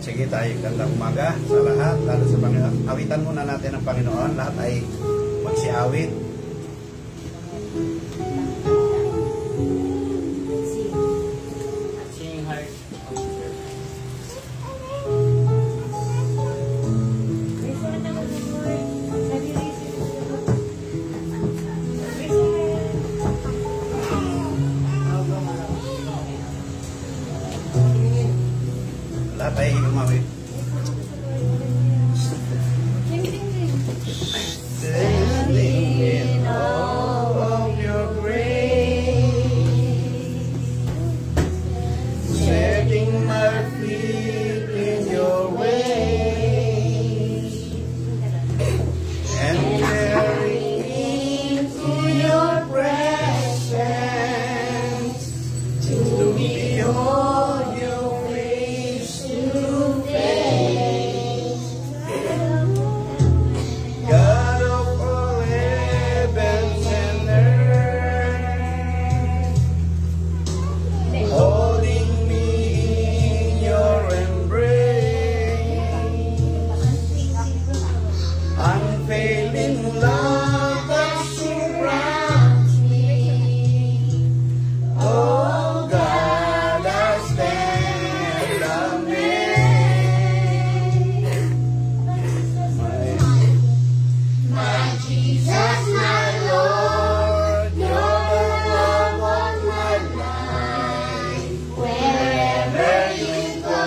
Sige tayo, gandang umaga sa lahat, lalo sa Panginoon. Awitan muna natin ang Panginoon, lahat ay magsiawit. Lahat ay umawit. Standing in all of your grace, setting my feet in your ways, and carrying into your presence to behold your face to face. God of all heavens and earth, holding me in your embrace, unfailing love that surrounds me. Oh God, I stand amazed. My Jesus, my Lord, you're the love of my life. Wherever you go,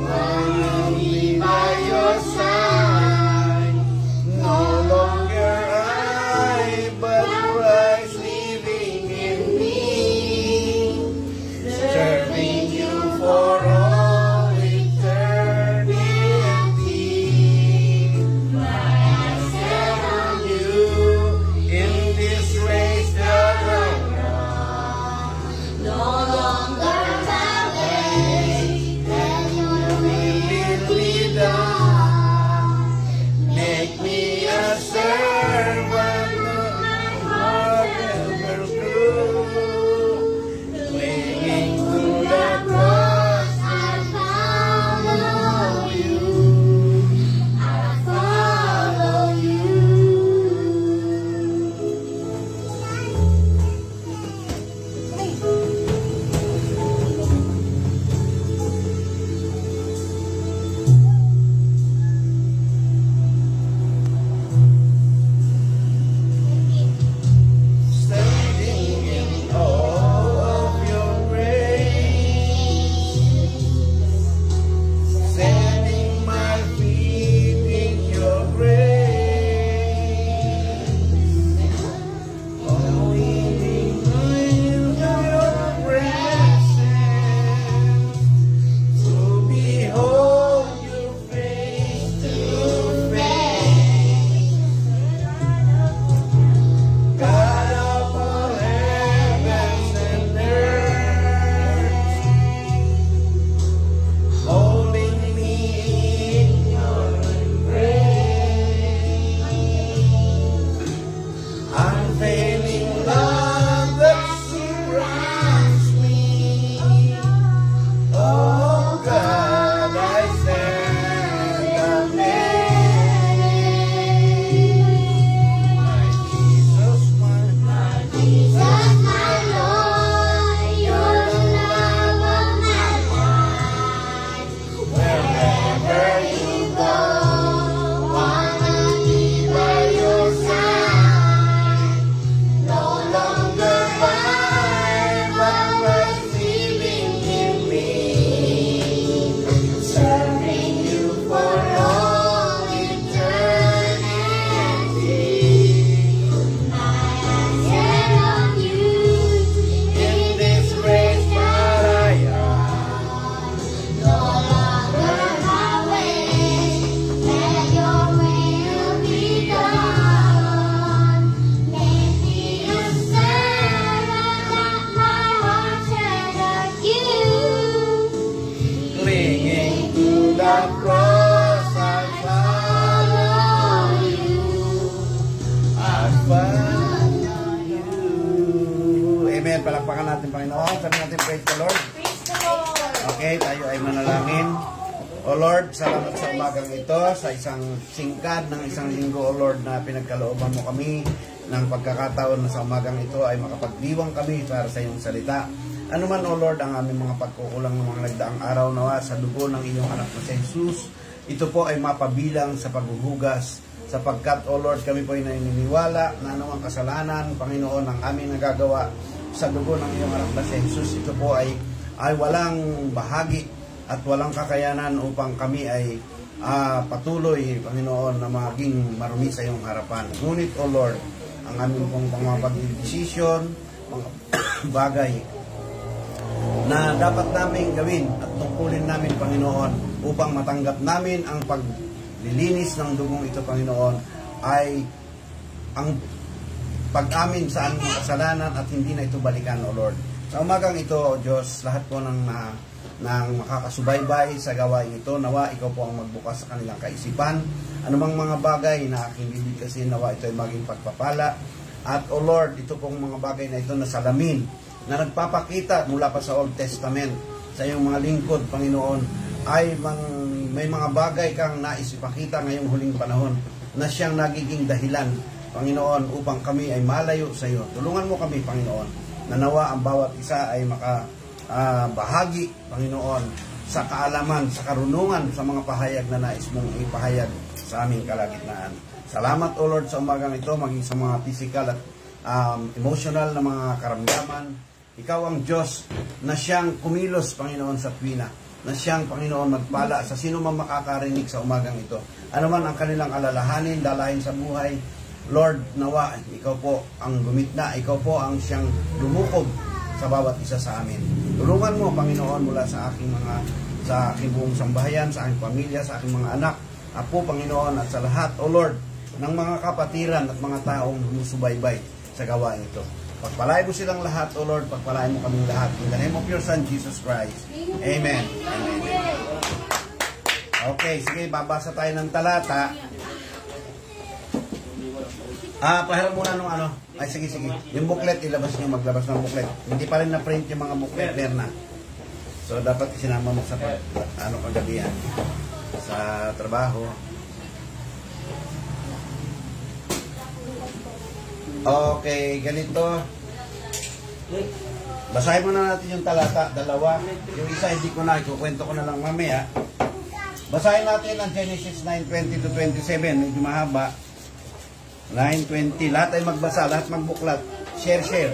I'll be by your side. No longer I, but Christ living in me, serving you for all eternity. My eyes set on you in this race that I run. No longer my way, then you will be done. Make me a servant of my heart ever true, clinging to the cross. I follow you. I follow you. Standing in all of your grace, setting my feet in your grace, only into your presence to behold your face to face. God of all heavens and earth, holding me in your embrace, unfailing love that surrounds me. Oh God, I stand amazed. My Jesus, my Jesus, my Lord, you're the love of my life. Wherever you go, wanna be by your side. No longer mine, but Christ living in me, serving you for all eternity. My eyes set on you in this race that I am. no longer my way, let your will be done. Make me a servant that my heart treasures you. Clinging to the cross, I follow you. I follow you. Amen. Palakpakan natin, Panginoon. Sabi natin, praise the Lord. Praise the Lord. Okay, tayo ay manalangin. O Lord, salamat sa umagang ito, sa isang singkad ng isang linggo, O Lord, na pinagkalooban mo kami ng pagkakataon na sa umagang ito ay makapagdiwang kami para sa iyong salita. Ano man, O Lord, ang aming mga pagkukulang ng mga nagdaang araw, nawa sa dugo ng iyong anak na si Jesus, ito po ay mapabilang sa paghuhugas, sapagkat, O Lord, kami po ay naniniwala na anumang kasalanan, Panginoon, ang aming nagagawa sa dugo ng iyong anak na si Jesus, ito po ay walang bahagi at walang kakayanan upang kami ay patuloy, Panginoon, na maging marumi sa iyong harapan. Ngunit, O Lord, ang aming pong pagmamagdesisyon, mga bagay na dapat namin gawin at tungkulin namin, Panginoon, upang matanggap namin ang paglilinis ng dugong ito, Panginoon, ay ang pag-amin sa aming kasalanan at hindi na ito balikan, O Lord. Sa umagang ito, O Diyos, lahat po ng makakasubaybay sa gawain ito, nawa ikaw po ang magbukas sa kanilang kaisipan. Anumang mga bagay na aking bibigkasin, nawa ito ay maging pagpapala. At, O Lord, ito pong mga bagay na ito na salamin na nagpapakita mula pa sa Old Testament sa iyong mga lingkod, Panginoon, ay may mga bagay kang nais ipakita ngayong huling panahon na siyang nagiging dahilan, Panginoon, upang kami ay malayo sa iyo. Tulungan mo kami, Panginoon, na nawa ang bawat isa ay bahagi, Panginoon, sa kaalaman, sa karunungan, sa mga pahayag na nais mong ipahayag sa aming kalagitnaan. Salamat, O Lord, sa umagang ito, maging sa mga physical at emotional na mga karamdaman. Ikaw ang Diyos na siyang kumilos, Panginoon, sa tuwina, na siyang, Panginoon, magpala sa sino man makakarinig sa umagang ito. Ano man ang kanilang alalahanin, dalahin sa buhay, Lord, nawa, ikaw po ang gumitna, ikaw po ang siyang lumukob sa bawat isa sa amin. Tulungan mo, Panginoon, mula sa aking buong sambahayan, sa aking pamilya, sa aking mga anak, apo, Panginoon, at sa lahat, O Lord, ng mga kapatiran at mga taong sumusubaybay sa gawain ito. Pagpalain mo silang lahat, O Lord, pagpalain mo kaming lahat. In the name of your Son, Jesus Christ. Amen. Amen. Okay, sige, babasa tayo ng talata. Pahiram muna nung ano. Ay, sige. Yung booklet, ilabas nyo, maglabas ng booklet. Hindi pa rin na-print yung mga booklet, Berna. So, dapat isinama mo sa kagabi yan. Sa trabaho. Okay, ganito. Basahin muna natin yung talata, dalawa. Yung isa, hindi ko na, ikukwento ko na lang mamaya. Basahin natin ang Genesis 9:20 to 27. Medyo mahaba. 9:20. Lahat ay magbasa, lahat magbuklat. Share.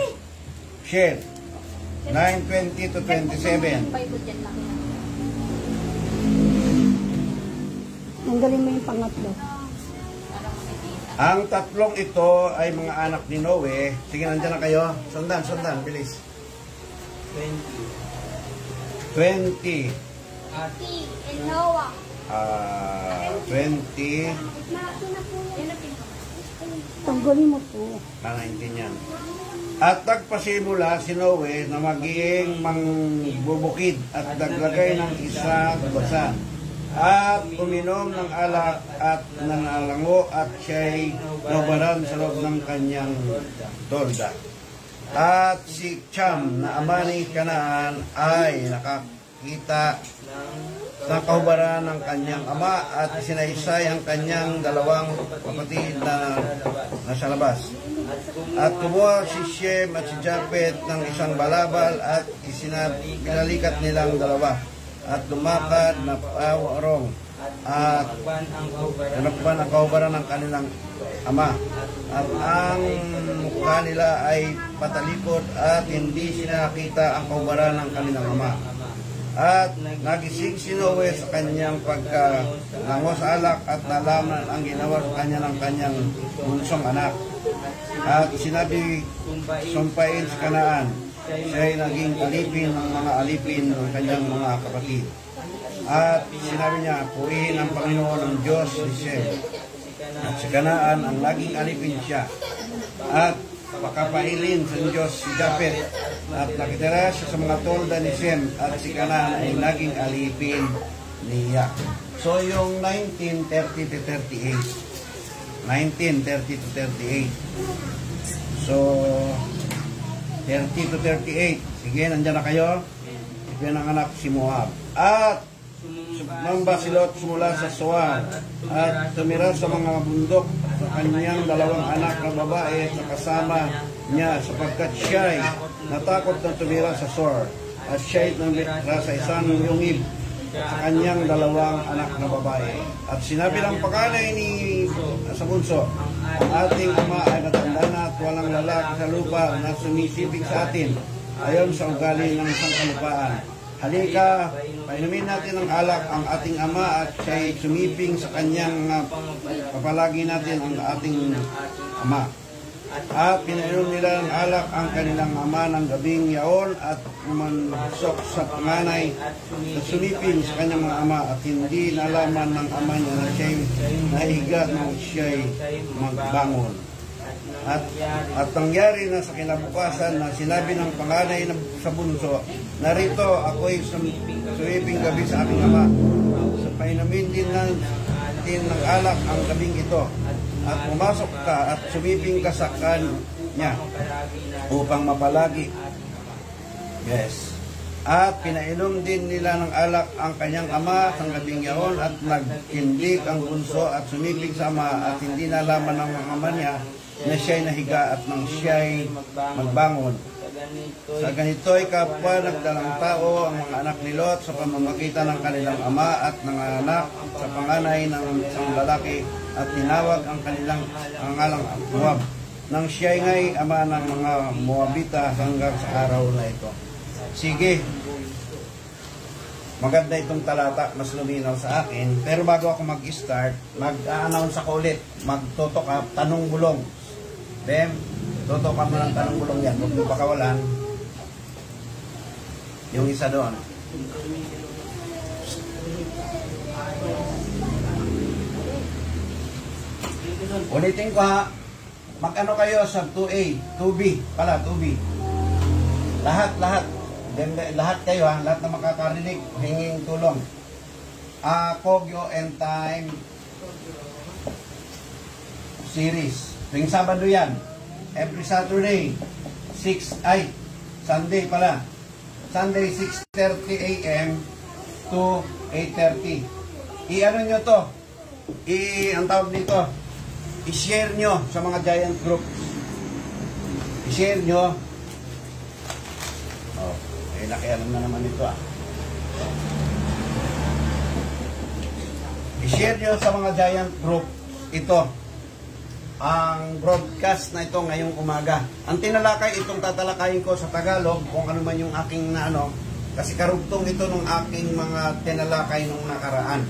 9:20 to 27. Tanggalin mo yung pangatlo. Ang tatlong ito ay mga anak ni Noe. Sige, nandiyan na kayo. Sundan, bilis. 20. And Noah. 20. Tanggalin mo po. 19 yan. At nagpasimula si Noe na magiging mangbubukid at naglagay ng isa basa. At uminom ng alak at nangalango at siya'y nabaran sa loob ng kanyang tolda. At si Cham na ama ni Kanaan ay nakakita ng kahubaran ng kanyang ama at sinaysay ang kanyang dalawang kapatid na nasa labas. At kumuha si Shem at si Japhet ng isang balabal at pinalikat nilang dalawa. At lumakad na pawarong at tinakpan ang kahubaran ng kanilang ama. At ang mukha nila ay patalikod at hindi sila nakita ang kahubaran ng kanilang ama. At nagising si Noe sa kanyang pagkangango sa alak at nalaman ang ginawa sa kanya ng kanyang bunsong anak. At sinabi, sumpain si Kanaan. Siya'y naging alipin ng mga alipin ng kanyang mga kapatid. At sinabi niya, puihin ang Panginoon ng Diyos ni Shem. At si Kanaan ang naging alipin siya. At pakapailin sa Diyos si Japhet. At nakitira siya sa mga tolda ni Shem. At si Kanaan ay naging alipin niya. So yung 19:30 to 38. 19:30 to 38. So 30 to 38. Sige, nandiyan na kayo. Ito yung anak si Moab. At sumamba si Lot mula sa Zoar at tumira sa mga bundok sa kanyang dalawang anak na babae at kasama niya sapagkat siya'y natakot na tumira sa Zoar at siya'y tumira sa isang yungib sa kanyang dalawang anak na babae. At sinabi ng panganay ni sa bunso, ang ating ama ay matanda na at walang lalaki sa lupa na sumisiping sa atin ayon sa ugali ng isang kalupaan. Halika, painumin natin ng alak ang ating ama at siya'y sumiping sa kanyang papalagi natin ang ating ama. At pinainom nila ng alak ang kanilang ama ng gabing yaon at umansok sa panganay na sumiping sa kanyang mga ama at hindi nalaman ng ama niya na siya'y nahiga nang siya'y magbangon. At nangyari na sa kinabukasan na sinabi ng panganay sa bunso, narito ako'y sumiping gabi sa aking ama. Sa painumin din ng alak ang gabing ito. At pumasok ka at sumiping ka sa kanya upang mapalagi. Yes. At pinainom din nila ng alak ang kanyang ama sa gabing yaon at nagkindik ang bunso at sumiping sa ama at hindi nalaman ng mga ama niya na siya'y nahiga at nang siya'y magbangon. Sa ganito'y kapwa nagdalang tao ang mga anak ni Lot sa pamamagitan ng kanilang ama at ng anak sa panganay ng isang lalaki at tinawag ang kanilang pangalang Moab. Nang siya'y ngay ama ng mga Moabita hanggang sa araw na ito. Sige, maganda itong talata, mas luminaw sa akin. Pero bago ako mag-start, mag-a-announce ako ulit. Magtotok ka, tanong bulong. Bem, totok ka mo ng tanong bulong yan. Huwag mo pakawalan. Yung isa doon. Ulitin ko ha. Mag-ano kayo sa 2A, 2B, pala 2B. Lahat. Lahat kayo ha, lahat na makakarinig, hinging tulong. Kogyo and Time series. Tuwing Sabado yan. Every Saturday, Sunday pala. Sunday, 6:30 a.m. to 8:30. I-ano nyo to? Ang tawag dito, i-share nyo sa mga giant group. I-share nyo. Nakialam na naman ito I-share nyo sa mga giant group ito. Ang broadcast na ito ngayong umaga. Ang tinalakay, itong tatalakayin ko sa Tagalog, kung ano man yung aking kasi karugtong ito ng aking mga tinalakay nung nakaraan.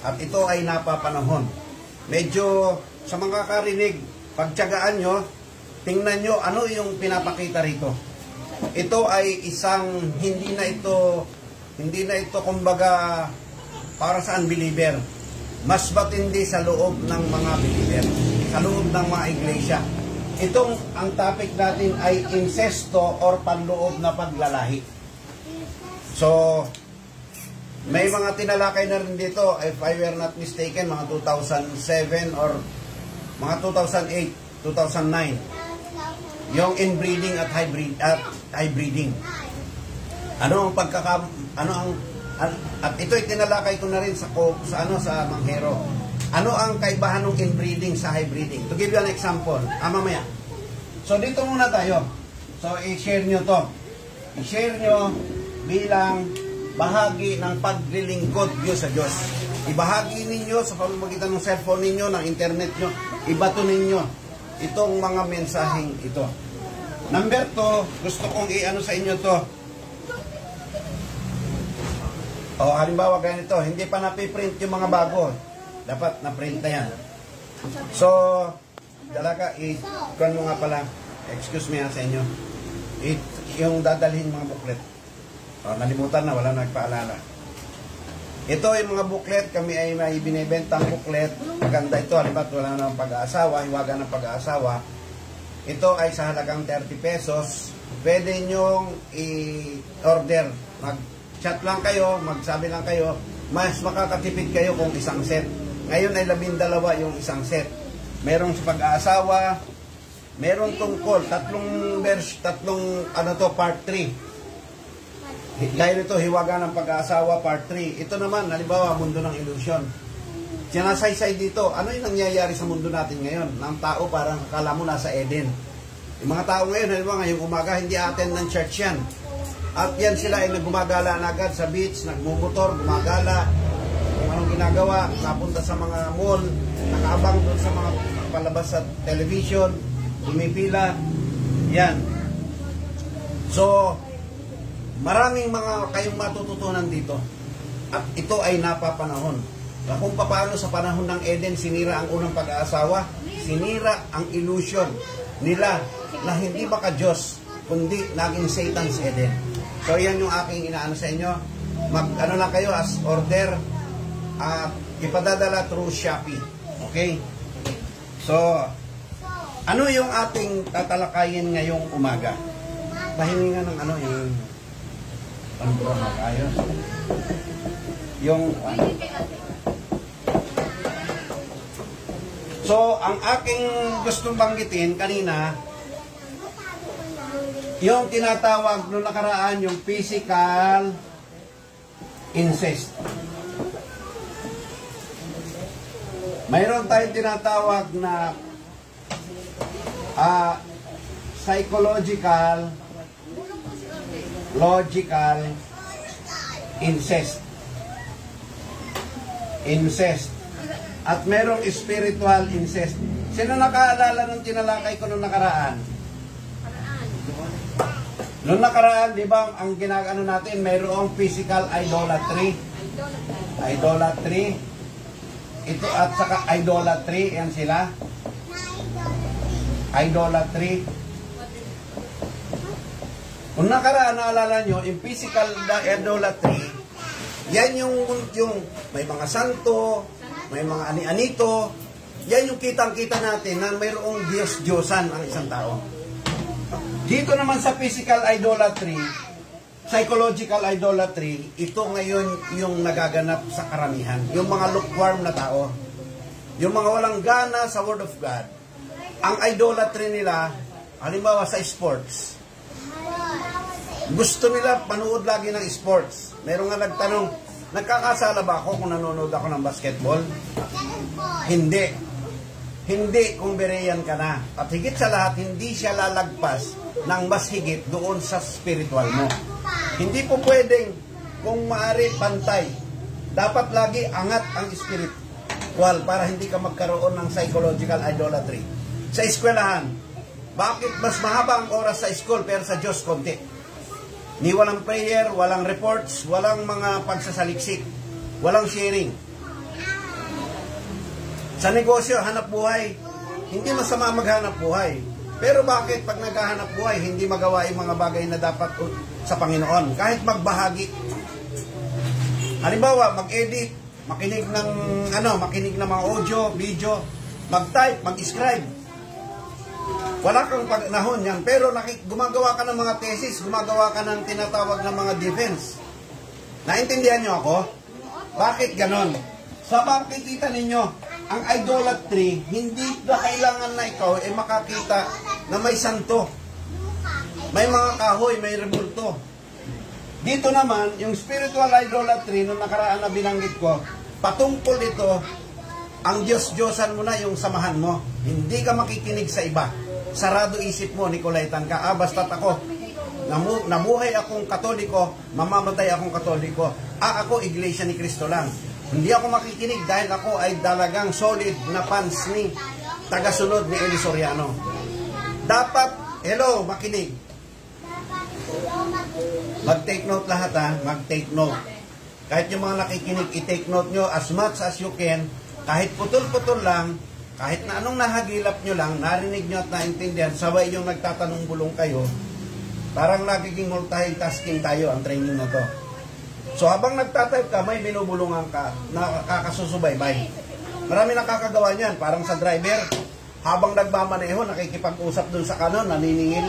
At ito ay napapanahon. Medyo sa mga karinig, pagtiyagaan nyo, tingnan nyo ano yung pinapakita rito. Ito ay isang, hindi na ito kumbaga para sa unbeliever. Mas matindi sa loob ng mga believer, sa loob ng mga iglesia. Ang topic natin ay incesto or panloob na paglalahi. So, may mga tinalakay na rin dito, if I were not mistaken, mga 2007 or mga 2008, 2009. Yung inbreeding at hybriding. At ito'y tinalakay ko na rin sa Manghero. Ano ang kaibahan ng inbreeding sa hybriding? To give you an example, mamaya. So dito muna tayo. So i-share nyo to. I-share nyo bilang bahagi ng paglilingkod nyo sa Diyos. Ibahagi ninyo sa pamamagitan ng cellphone ninyo, ng internet nyo. Ibato ninyo itong mga mensaheng ito. Number 2, gusto kong i-ano sa inyo to. O, halimbawa ganito, hindi pa napiprint yung mga bago. Dapat na-print na yan. So, dalaga, i-con mo nga pala. Excuse me sa inyo. Yung dadalhin mga booklet. O, nalimutan na, wala nagpaalala. Ito yung mga booklet, kami ay may binibentang booklet. Maganda ito, halimbawa wala ng pag-aasawa, hiwaga ng pag-aasawa. Ito ay sa halagang 30 pesos. Pwede nyong i-order. Mag-chat lang kayo, magsabi lang kayo, mas makakatipid kayo kung isang set. Ngayon ay 12 yung isang set. Merong sa pag-aasawa, merong tungkol, tatlong part 3. Dahil ito, hiwaga ng pag-aasawa, part 3. Ito naman, halimbawa, mundo ng illusion. Sinasaysay dito, ano yung nangyayari sa mundo natin ngayon? Ng tao parang akala mo nasa Eden. Yung mga tao ngayon, halimbawa ngayong umaga, hindi attend ng church yan. At yan sila ay nagumagala na agad sa beach, nagmumotor, gumagala, kung anong ginagawa, napunta sa mga mall, nakaabang doon sa mga palabas sa television, pumipila, yan. So, maraming mga kayong matututunan dito. At ito ay napapanahon. Kung paano sa panahon ng Eden, sinira ang unang pag-aasawa, sinira ang illusion nila na hindi maka-Diyos, kundi naging Satan's Eden. So, yan yung aking inaano sa inyo. Ano lang kayo as order, ipadadala through Shopee. Okay? So, ano yung ating tatalakayin ngayong umaga? Pahinga ng ano yung ayos. Yung so, ang aking gustong banggitin kanina, yung tinatawag noong nakaraan, yung physical incest. Mayroon tayong tinatawag na psychological, logical incest. Incest. At merong spiritual incest. Sino nakaalala nung tinalakay ko nung nakaraan? Nung nakaraan, di ba, ang ginagano natin, mayroong physical idolatry. Idolatry. Ito at saka idolatry, yan sila. Idolatry. Kung nakaraan, naalala nyo, yung physical idolatry, yan yung may mga santo, may mga ani-anito, yan yung kitang-kita natin na mayroong Diyos-Diyosan ang isang tao. Dito naman sa physical idolatry, psychological idolatry, ito ngayon yung nagaganap sa karamihan. Yung mga lukewarm na tao, yung mga walang gana sa Word of God, ang idolatry nila, halimbawa sa sports, gusto nila panood lagi ng sports. Meron nga nagtanong, nagkakasala ba ako kung nanonood ako ng basketball? Hindi. Hindi kung bereyan ka na. At higit sa lahat, hindi siya lalagpas ng mas higit doon sa spiritual mo. Hindi po pwedeng kung maaari pantay. Dapat lagi angat ang spiritual para hindi ka magkaroon ng psychological idolatry. Sa eskwelahan, bakit mas mahaba ang oras sa school pero sa Diyos konti? Ni walang prayer, walang reports, walang mga pagsasaliksik, walang sharing. Sa negosyo, hanap buhay, hindi masama maghanap buhay. Pero bakit pag naghahanap buhay, hindi magawa yung mga bagay na dapat sa Panginoon? Kahit magbahagi. Halimbawa, mag-edit, makinig ng mga audio, video, mag-type, mag-scribe. Wala kang panahon yan. Pero gumagawa ka ng mga thesis, gumagawa ka ng tinatawag ng mga defense. Naintindihan nyo ako? Bakit ganon? Sa makikita ninyo, ang idolatry, hindi na kailangan na ikaw makakita na may santo. May mga kahoy, may rebulto. Dito naman, yung spiritual idolatry, nung nakaraan na binanggit ko, patungkol ito, ang Diyos-Diyosan mo na yung samahan mo. Hindi ka makikinig sa iba. Sarado isip mo, Nicolaitan ka. Basta't ako, namuhay akong Katoliko, mamamatay akong Katoliko. Ako, Iglesia ni Cristo lang. Hindi ako makikinig dahil ako ay dalagang solid na fans ni tagasunod ni Eli Soriano. Dapat, hello, makinig. Mag-take note lahat ha, mag-take note. Kahit yung mga nakikinig, i-take note nyo as much as you can. Kahit putol-putol lang, kahit na anong nahagilap nyo lang, narinig nyo at naintindihan, sabay yung nagtatanong bulong kayo, parang nagiging multitasking tayo ang training na to. So habang nagtatype ka, may binubulungan ka, nakakasusubaybay. Marami nakakagawa niyan, parang sa driver, habang nagmamaneho, nakikipag-usap dun sa kanon, naniningil,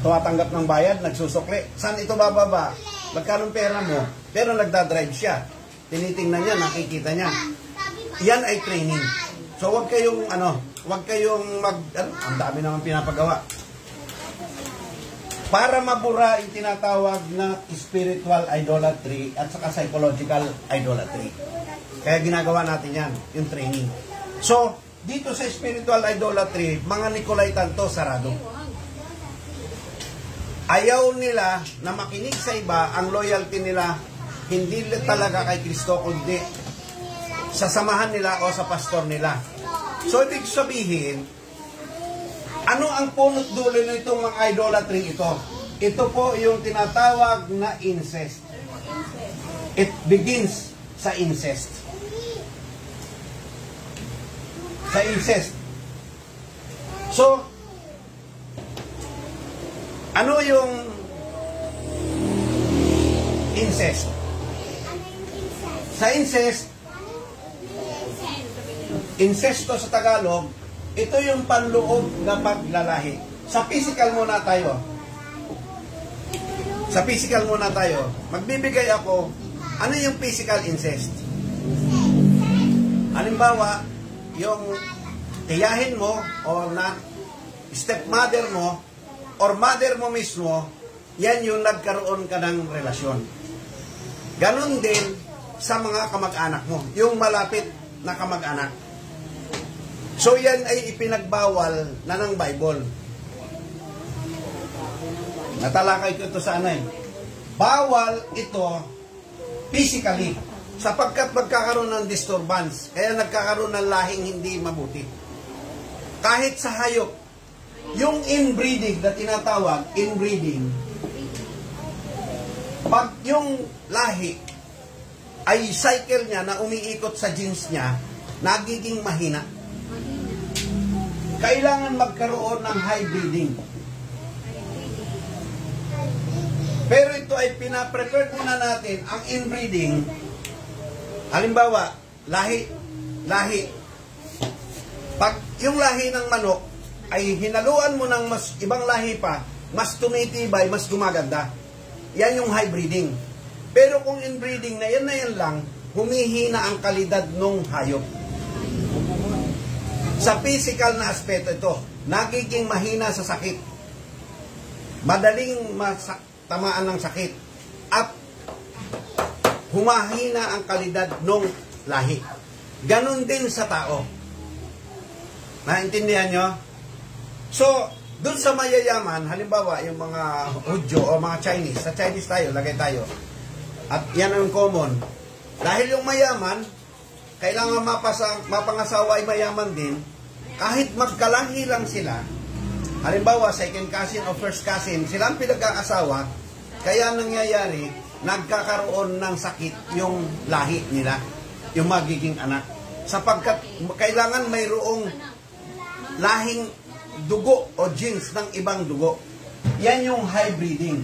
tumatanggap ng bayad, nagsusukli. Saan ito bababa? Magkano pera mo? Pero nagdadrive siya. Tinitingnan niya, nakikita niya. Yan ay training. So wag kayong ang dami naman pinapagawa. para mabura yung tinatawag na spiritual idolatry at saka psychological idolatry. Kaya ginagawa natin yan, yung training. So, dito sa spiritual idolatry, mga Nicolaitan to, sarado. Ayaw nila na makinig sa iba, ang loyalty nila, hindi talaga kay Kristo, kundi sa samahan nila o sa pastor nila. So, ibig sabihin, ano ang punot dulo nitong mga idolatry ito? Ito po yung tinatawag na incest. It begins sa incest. Sa incest. So, ano yung incest? Sa incest, incesto sa Tagalog, ito yung panloob na paglalahi. Sa physical muna tayo. Sa physical muna tayo. Magbibigay ako, ano yung physical incest? Halimbawa, yung tiyahin mo o na stepmother mo or mother mo mismo, yan yung nagkaroon ka ng relasyon. Ganon din sa mga kamag-anak mo, yung malapit na kamag-anak. So yan ay ipinagbawal na ng Bible. Natalakay ko ito sa ano eh. Bawal ito physically sapagkat magkakaroon ng disturbance. Kaya nagkakaroon ng lahing hindi mabuti. Kahit sa hayop, yung inbreeding na tinatawag, inbreeding, pag yung lahi ay cycle niya na umiikot sa genes niya, nagiging mahina. Kailangan magkaroon ng hybriding. Pero ito ay pinaprepare muna natin ang inbreeding. Halimbawa, lahi. Pag yung lahi ng manok ay hinaluan mo ng mas ibang lahi pa, mas tumitibay, mas gumaganda. Yan yung hybriding. Pero kung inbreeding na yan lang, humihina ang kalidad ng hayop. Sa physical na aspeto ito, nagiging mahina sa sakit. Madaling tamaan ng sakit. At humahina ang kalidad ng lahi. Ganon din sa tao. Naintindihan nyo? So, dun sa mayayaman, halimbawa, yung mga Hudyo o mga Chinese, sa Chinese tayo, lagay tayo. At yan ang common. Dahil yung mayaman, kailangan mapangasawa ay mayaman din, kahit magkalahi lang sila, halimbawa, second cousin o first cousin, silang pinagkakasawa, kaya nangyayari, nagkakaroon ng sakit yung lahi nila, yung magiging anak. Sapagkat kailangan mayroong lahing dugo o genes ng ibang dugo. Yan yung hybriding.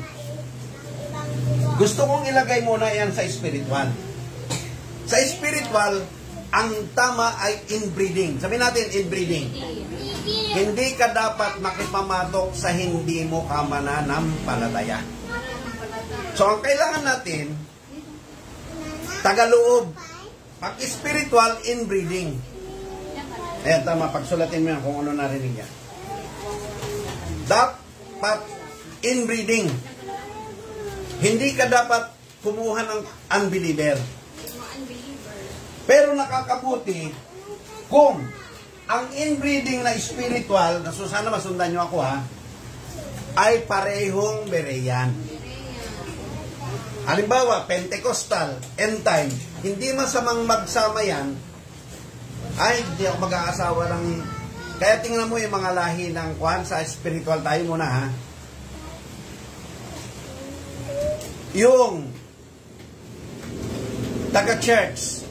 Gusto kong ilagay muna yan sa spiritual. Sa spiritual, ang tama ay inbreeding. Sabihin natin inbreeding. Hindi ka dapat makipamatok sa hindi mo ka mananampalataya. So, ang kailangan natin, tagaloob. Pag spiritual, inbreeding. Ayan, tama. Pagsulatin mo yan kung ano narinig yan. Dapat inbreeding. Hindi ka dapat kumuha ng unbeliever. Pero nakakabuti kung ang inbreeding na spiritual, na sana masundan nyo ako ha, ay parehong Berean. Halimbawa, Pentecostal, end time, hindi masamang magsama yan, ay hindi ako mag-aasawa ng... Kaya tingnan mo yung mga lahi ng kwan sa spiritual tayo muna ha. Yung taga-church,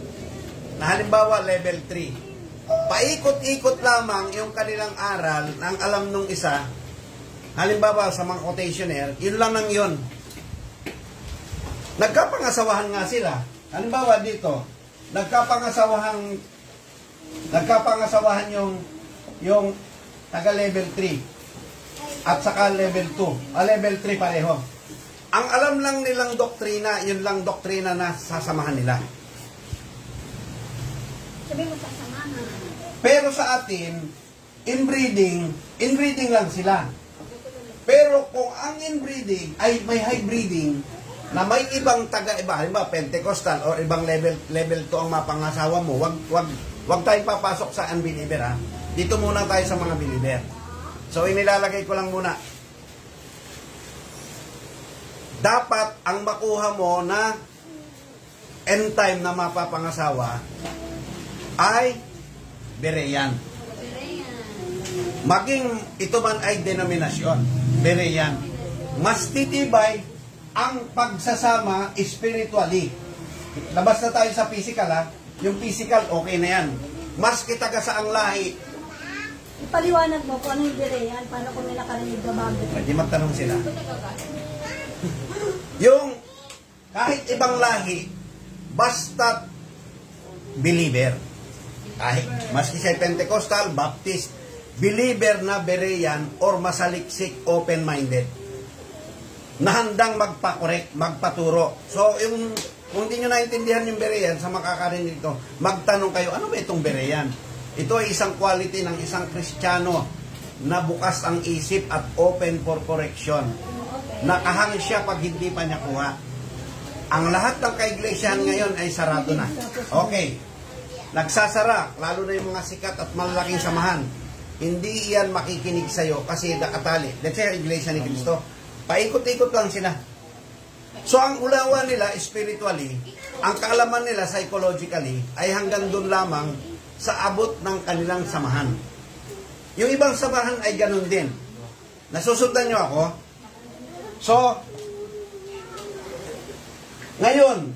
na halimbawa level 3, paikot-ikot lamang yung kanilang aral ng alam nung isa, halimbawa sa mga quotationer, yun lang nang yun. Nagkapangasawahan nga sila. Halimbawa dito, nagkapangasawahan yung taga level 3 at saka level 2, level 3 pareho. Ang alam lang nilang doktrina, yun lang doktrina na sasamahan nila. Sabi mo sasamahan. Pero sa atin, inbreeding lang sila. Pero kung ang inbreeding ay may hybriding na may ibang taga-iba, halimbawa Pentecostal or ibang level to ang mapangasawa mo, wag tayong papasok sa unbeliever ha. Dito muna tayo sa mga believer. So inilalagay ko lang muna. Dapat ang makuha mo na end time na mapapangasawa ay Berean. Maging ito man ay denominasyon, Berean. Mas titibay ang pagsasama spiritually. Labas na tayo sa physical ha. Yung physical, okay na yan. Mas kitaga sa ang lahi. Ipaliwanag mo kung ano yung Berean, paano kung nila karinig na bago. Pwede magtanong sila. Yung kahit ibang lahi, basta believer. Kahit maski siya Pentecostal, Baptist, believer na Berean or masaliksik, open-minded. Na handang magpa-correct, magpaturo. So, kung hindi nyo naintindihan yung Berean, sa makakarinig ito, magtanong kayo, ano ba itong Berean? Ito ay isang quality ng isang Kristiyano na bukas ang isip at open for correction. Nakahang siya pag hindi pa niya kuha. Ang lahat ng kaiglesiyahan ngayon ay sarado na. Okay. Nagsasara, lalo na yung mga sikat at malalaking samahan. Hindi iyan makikinig sa'yo kasi nakatali. Let's say, Iglesia ni Cristo. Paikot-ikot lang sila. So, ang ulawan nila spiritually, ang kaalaman nila psychologically, ay hanggang doon lamang sa abot ng kanilang samahan. Yung ibang samahan ay ganun din. Nasusundan nyo ako? So, ngayon,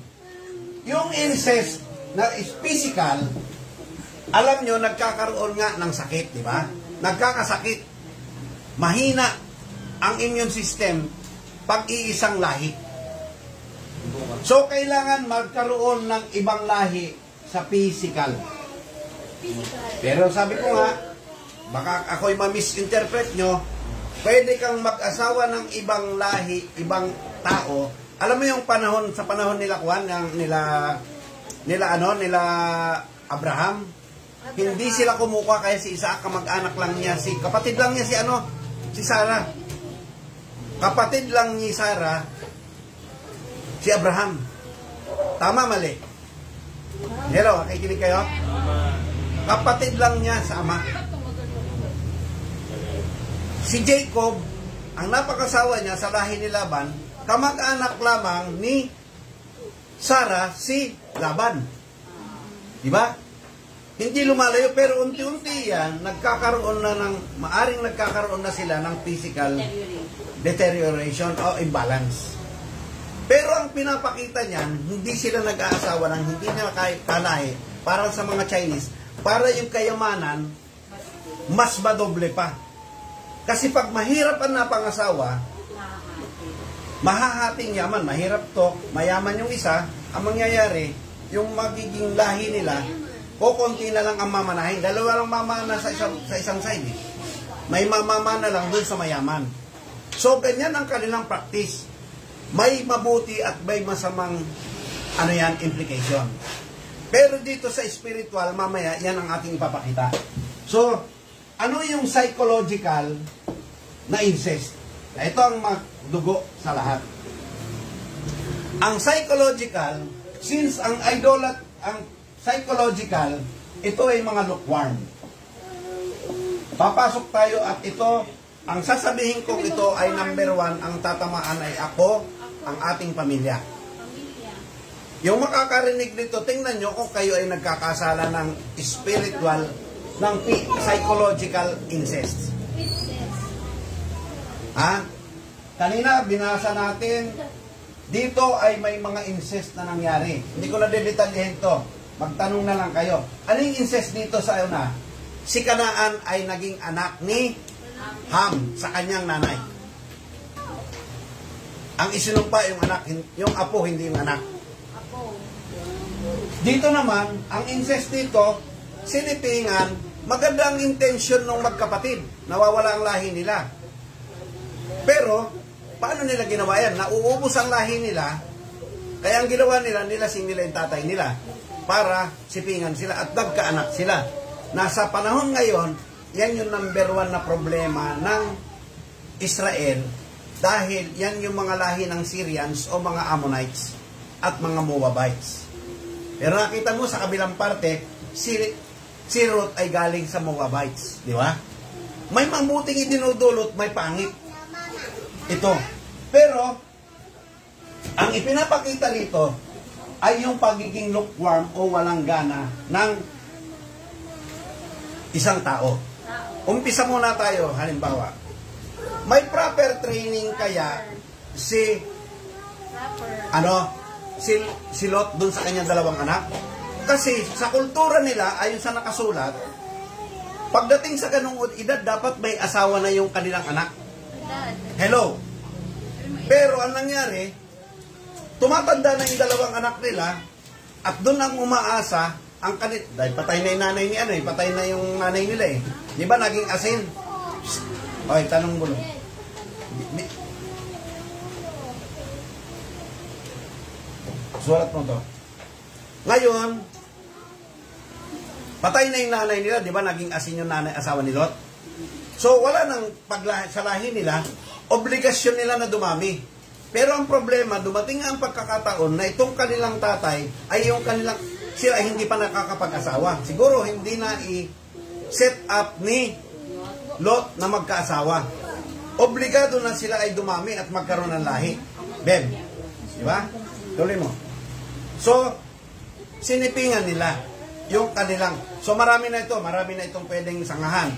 yung incest na is physical, alam nyo, nagkakaroon nga ng sakit, di ba? Nagkakasakit. Mahina ang immune system pag iisang lahi. So, kailangan magkaroon ng ibang lahi sa physical. Pero sabi ko nga, baka ako'y ma-misinterpret nyo, pwede kang mag-asawa ng ibang lahi, ibang tao. Alam mo yung panahon, sa panahon nila Juan, nila Abraham, hindi sila kumukuha kaya si Isaac, kamag-anak lang niya, kapatid lang niya si Sarah. Kapatid lang ni Sarah, si Abraham. Tama, mali? Hello, nakikinig kayo? Kapatid lang niya sa ama. Si Jacob, ang napakasawa niya sa lahi ni Laban, kamag-anak lamang ni Sarah si Laban. Diba? Hindi lumalayo, pero unti-unti yan, maaring nagkakaroon na sila ng physical deterioration o imbalance. Pero ang pinapakita niyan, hindi sila nag-aasawa ng hindi na kalahi, parang sa mga Chinese, para yung kayamanan, mas madoble pa. Kasi pag mahirap ang napangasawa, mahahating yaman, mahirap to, mayaman yung isa, ang mangyayari, yung magiging lahi nila, kukunti na lang ang mamanahin. Dalawa lang mamana sa isang side. May mamamana lang dun sa mayaman. So, ganyan ang kanilang practice. May mabuti at may masamang implication. Pero dito sa spiritual, mamaya, yan ang ating ipapakita. So, ano yung psychological na incest? Ito ang magdugo sa lahat. Ang psychological, since ang psychological, ito ay mga lukewarm. Papasok tayo at ito, ang sasabihin kong ito ay number 1, ang tatamaan ay ako, ang ating pamilya. Yung makakarinig nito, tingnan nyo kung kayo ay nagkakasala ng spiritual, ng psychological incest. Ha? Kanina, binasa natin, dito ay may mga incest na nangyari. Hindi ko na dedetalyehin to. Magtanong na lang kayo. Ano yung incest dito sa una? Si Kanaan ay naging anak ni Ham sa kanyang nanay. Ang isinumpa yung anak, yung apo, hindi yung anak. Dito naman, ang incest dito, sinipingan, magandang intensyon ng magkapatid. Nawawala ang lahi nila. Pero, paano nila ginawa yan? Nauubos ang lahi nila, kaya ang ginawa nila, nilasing nila yung tatay nila para sipingan sila at nagkaanak sila. Nasa panahon ngayon, yan yung number 1 na problema ng Israel dahil yan yung mga lahi ng Syrians o mga Ammonites at mga Moabites. Pero nakita mo sa kabilang parte, si Ruth ay galing sa Moabites. Di ba? May mabuting idinudulot, may pangit. Ito. Pero, ang ipinapakita dito ay yung pagiging lukewarm o walang gana ng isang tao. Umpisa muna tayo, halimbawa. May proper training kaya si Lot dun sa kanyang dalawang anak? Kasi sa kultura nila, ayon sa nakasulat, pagdating sa ganung edad, dapat may asawa na yung kanilang anak. Hello? Pero ang nangyari, tumatanda na yung dalawang anak nila, at doon ang umaasa, dahil patay na yung nanay ni patay na yung nanay nila eh. Di ba naging asin? Okay, tanong mo. Sulat mo to. Ngayon, patay na yung nanay nila, di ba naging asin yung nanay, asawa ni Lot? So, wala nang sa lahi nila, obligasyon nila na dumami. Pero ang problema, dumating nga ang pagkakataon na itong kanilang tatay ay yung kanilang, sila hindi pa nakakapag-asawa. Siguro hindi na i-set up ni Lot na magkaasawa. Obligado na sila ay dumami at magkaroon ng lahi. Beb, di ba? Tuloy mo. So, sinipingan nila yung kanilang, so marami na itong pwedeng sangahan.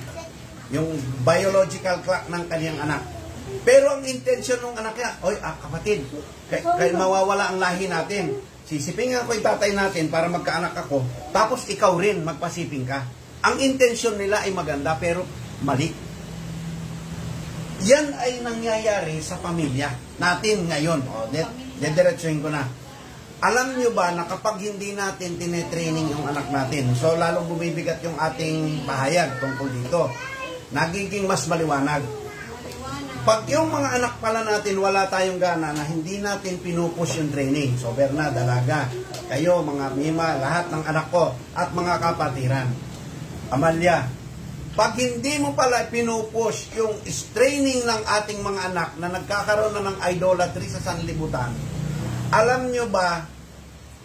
Yung biological clock ng kaniyang anak. Pero ang intention ng anak niya, kapatid, kaya mawawala ang lahi natin. Sisipingan ko yung tatay natin para magkaanak ako, tapos ikaw rin magpasiping ka. Ang intention nila ay maganda, pero mali. Yan ay nangyayari sa pamilya natin ngayon. Dediretsuhin ko na. Alam nyo ba na kapag hindi natin tinetraining yung anak natin, so lalong bumibigat yung ating pahayag tungkol dito, nagiging mas maliwanag. Pag yung mga anak pala natin, wala tayong gana na hindi natin pinupush yung training. So, Berna, Dalaga, kayo, mga Mima, lahat ng anak ko, at mga kapatiran. Amalia, pag hindi mo pala pinupush yung training ng ating mga anak na nagkakaroon na ng idolatry sa sanlibutan, alam nyo ba,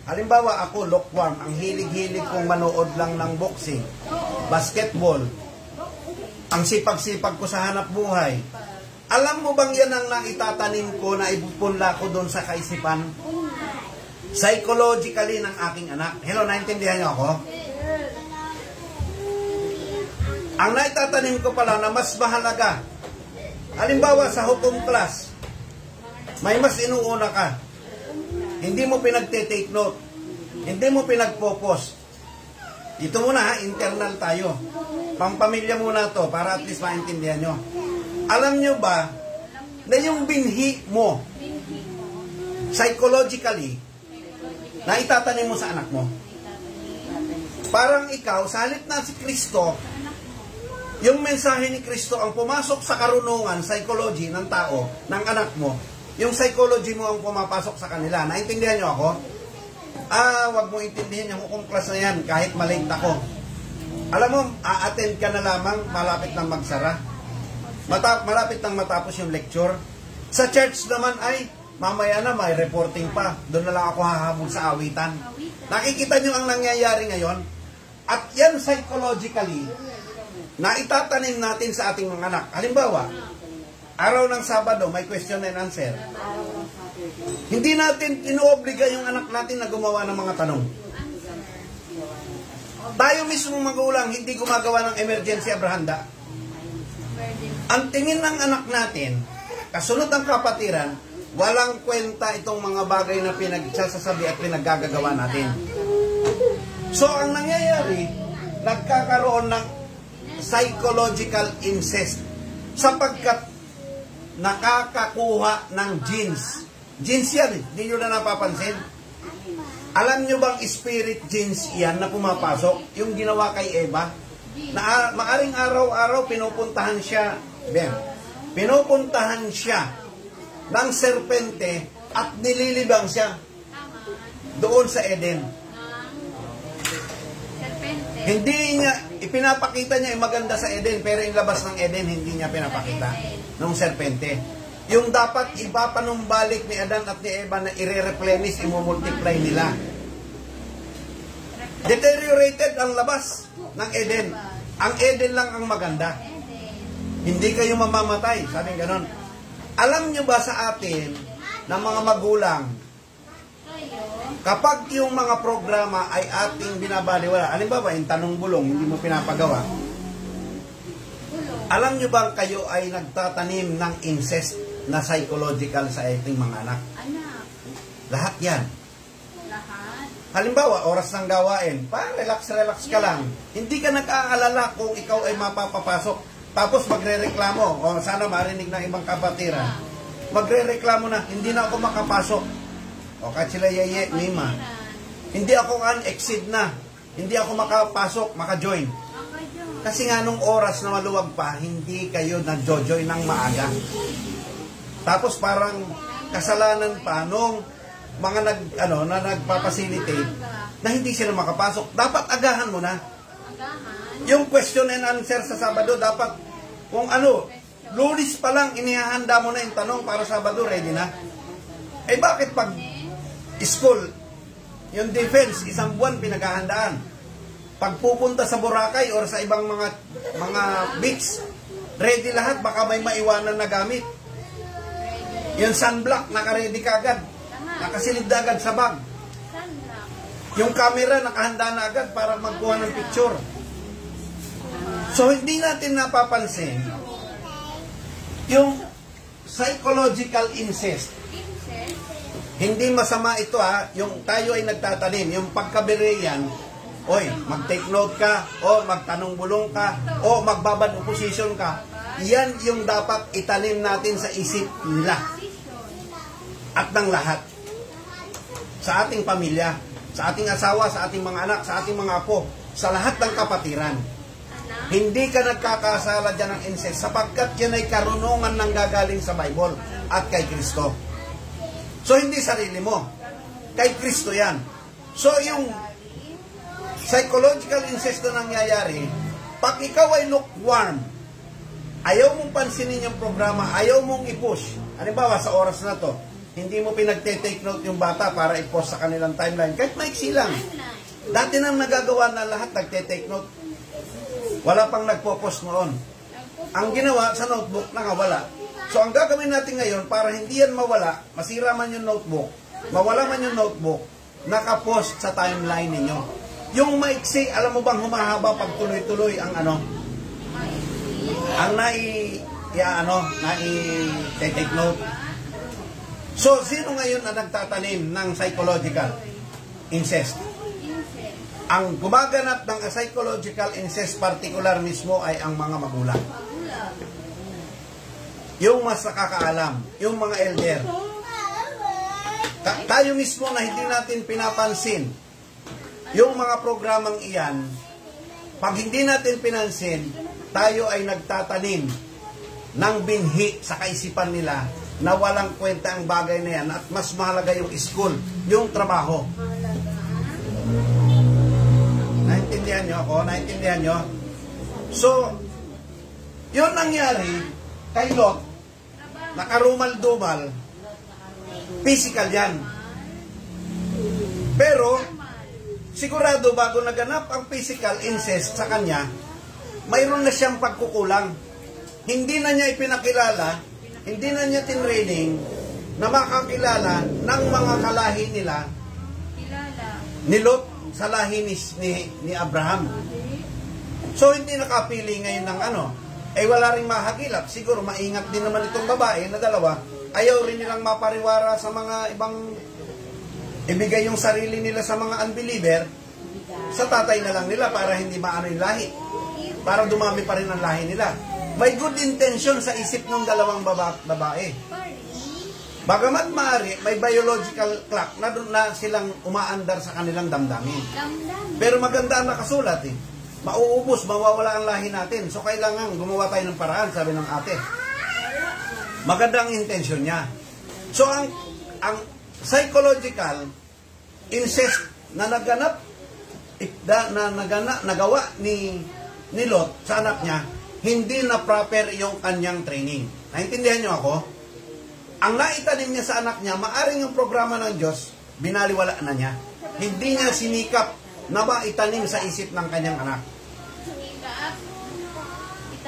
halimbawa ako, lukewarm, ang hilig-hilig kong manood lang ng boxing, basketball, ang sipag-sipag ko sa hanap buhay. Alam mo bang yan ang naitatanim ko na ipupunla ko doon sa kaisipan? Psychologically ng aking anak. Hello, naintindihan niyo ako? Ang naitatanim ko pala na mas mahalaga. Halimbawa sa hukom class, may mas inuuna ka. Hindi mo pinagte-take note. Hindi mo pinagpo-post. Ito muna ha, internal tayo. Pampamilya muna to para at least maintindihan nyo. Alam nyo ba na yung binhi mo, psychologically, na itatanim mo sa anak mo? Parang ikaw, sa halip na si Kristo, yung mensahe ni Kristo ang pumasok sa karunungan, psychology ng tao, ng anak mo, yung psychology mo ang pumapasok sa kanila. Naintindihan nyo ako? Wag mo intindihan yung hukom class na yan, kahit malate ako. Alam mo, a-attend ka na lamang, malapit nang magsara. Malapit nang matapos yung lecture. Sa church naman ay, mamaya na may reporting pa. Doon na lang ako hahabol sa awitan. Nakikita nyo ang nangyayari ngayon? At yan psychologically, na itatanim natin sa ating mga anak. Halimbawa, araw ng Sabado, may question and answer. Hindi natin inuobliga yung anak natin na gumawa ng mga tanong. Tayo mismo magulang, hindi gumagawa ng emergency abrahanda. Ang tingin ng anak natin, kasunod ng kapatiran, walang kwenta itong mga bagay na pinagsasasabi at pinaggagawa natin. So, ang nangyayari, nagkakaroon ng psychological incest sapagkat nakakakuha ng genes. Genes yan, hindi nyo na napapansin. Alam nyo bang spirit genes yan na pumapasok? Yung ginawa kay Eva? Na maaring araw-araw pinupuntahan siya, pinupuntahan siya ng serpente at nililibang siya doon sa Eden. Hindi niya, ipinapakita niya yung maganda sa Eden, pero yung labas ng Eden, hindi niya pinapakita. ng serpente. Yung dapat ipapanumbalik ni Adan at ni Eva na i-replenish, i-multiply nila. Deteriorated ang labas ng Eden. Ang Eden lang ang maganda. Hindi kayo mamamatay, sabi ganon. Alam nyo ba sa atin, ng mga magulang, kapag yung mga programa ay ating binabaliwala, halimbawa, yung tanong bulong, hindi mo pinapagawa, alam nyo ba kayo ay nagtatanim ng incest na psychological sa ating mga anak? Anak. Lahat yan. Lahat. Halimbawa, oras ng gawain, relax ka lang. Hindi ka nag-aalala kung ikaw ay mapapapasok. Tapos magre-reklamo, o sana marinig ng ibang kapatiran. Magre-reklamo na, hindi na ako makapasok. O kahit sila Yeye, Mima. Hindi ako exceed na. Hindi ako makapasok, maka-join. Kasi nga nung oras na maluwag pa, hindi kayo nag-join ng maaga. Tapos parang kasalanan pa nung mga nagpa-facilitate na hindi sila makapasok. Dapat agahan mo na. Yung question and answer sa Sabado, dapat kung Lunes pa lang, inihahanda mo na yung tanong para Sabado, ready na. Eh bakit pag school, yung defense, isang buwan pinaghahandaan. Pag pupunta sa Boracay or sa ibang mga beach, ready lahat, baka may maiwanan na gamit. Yung sunblock, naka-ready ka agad. Nakasilid na agad sa bag. Yung camera, nakahanda na agad para magkuha ng picture. So, hindi natin napapansin yung psychological incest. Hindi masama ito yung tayo ay nagtatanim, yung pagkabireyan, oy, mag-take note ka, o magtanong bulong ka, o magbabad opposition ka. Yan yung dapat itanim natin sa isip nila. At ng lahat. Sa ating pamilya, sa ating asawa, sa ating mga anak, sa ating mga apo, sa lahat ng kapatiran. Hindi ka nagkakasala dyan ng incest sapagkat yan ay karunungan ng gagaling sa Bible at kay Kristo. So, hindi sarili mo. Kay Kristo yan. So, yung psychological incest na nangyayari, pag ikaw ay lukewarm, ayaw mong pansinin yung programa, ayaw mong i-push. Halimbawa, sa oras na to, hindi mo pinagte-take note yung bata para i-post sa kanilang timeline. Kahit maiksi lang. Dati nang nagagawa na lahat, nagte-take note. Wala pang nagpo-post noon. Ang ginawa sa notebook, nakawala. So, ang gagawin natin ngayon, para hindi yan mawala, masira man yung notebook, mawala man yung notebook, nakapost sa timeline ninyo. Yung maiksi, alam mo bang humahaba pag tuloy-tuloy ang ang nai-take note. So, sino ngayon na nagtatanim ng psychological incest? Ang gumaganap ng psychological incest particular mismo ay ang mga magulang. Yung mas nakakaalam, yung mga elder. Tayo mismo na hindi natin pinapansin yung mga programang iyan, pag hindi natin pinansin, tayo ay nagtatanim ng binhi sa kaisipan nila na walang kwenta ang bagay na yan at mas mahalaga yung school, yung trabaho. Naintindihan nyo ako? Naintindihan nyo? So, yun nangyari kay Lot, nakarumal-dumal, physical yan. Pero, sigurado bago naganap ang physical incest sa kanya, mayroon na siyang pagkukulang. Hindi na niya ipinakilala, hindi na niya tinraining na makakilala ng mga kalahi nila ni Lot sa lahi ni Abraham. So, hindi nakapili ngayon ng wala rin mahagilap. Siguro, maingat din naman itong babae na dalawa. Ayaw rin nilang mapariwara sa mga ibang ibigay yung sarili nila sa mga unbeliever sa tatay na lang nila para hindi maano yung lahi. Para dumami pa rin ang lahi nila. May good intention sa isip ng dalawang babae. Bagamat maaari, may biological clock na doon na silang umaandar sa kanilang damdamin. Pero maganda ang nakasulat Mauubos, mawawala ang lahi natin. So kailangan gumawa tayo ng paraan, sabi ng ate. Maganda ang intention niya. So ang psychological incest na nagawa ni Lot sa anak niya, hindi na proper yung kanyang training. Naintindihan niyo ako? Ang naitanim niya sa anak niya, maaring yung programa ng Diyos, binaliwala na niya. Hindi niya sinikap na maitanim sa isip ng kanyang anak.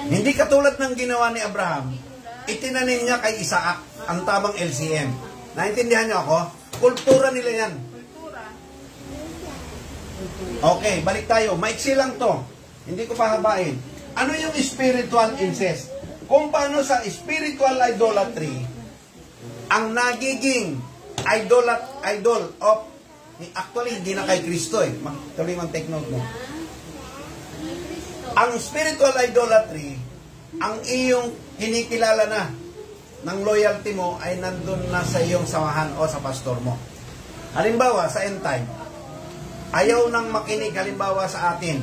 Hindi katulad ng ginawa ni Abraham, itinanim niya kay Isaac ang tamang LCM. Naintindihan niyo ako? Kultura nila yan. Okay, balik tayo. Maiksi lang to. Hindi ko pahabain. Ano yung spiritual incest? Kung paano sa spiritual idolatry, ang nagiging idol of, actually hindi na kay Kristo eh. Tuloy mang take note mo. Ang spiritual idolatry, ang iyong kinikilala na ng loyalty mo ay nandun na sa iyong samahan o sa pastor mo. Halimbawa, sa end time, ayaw nang makinig halimbawa sa atin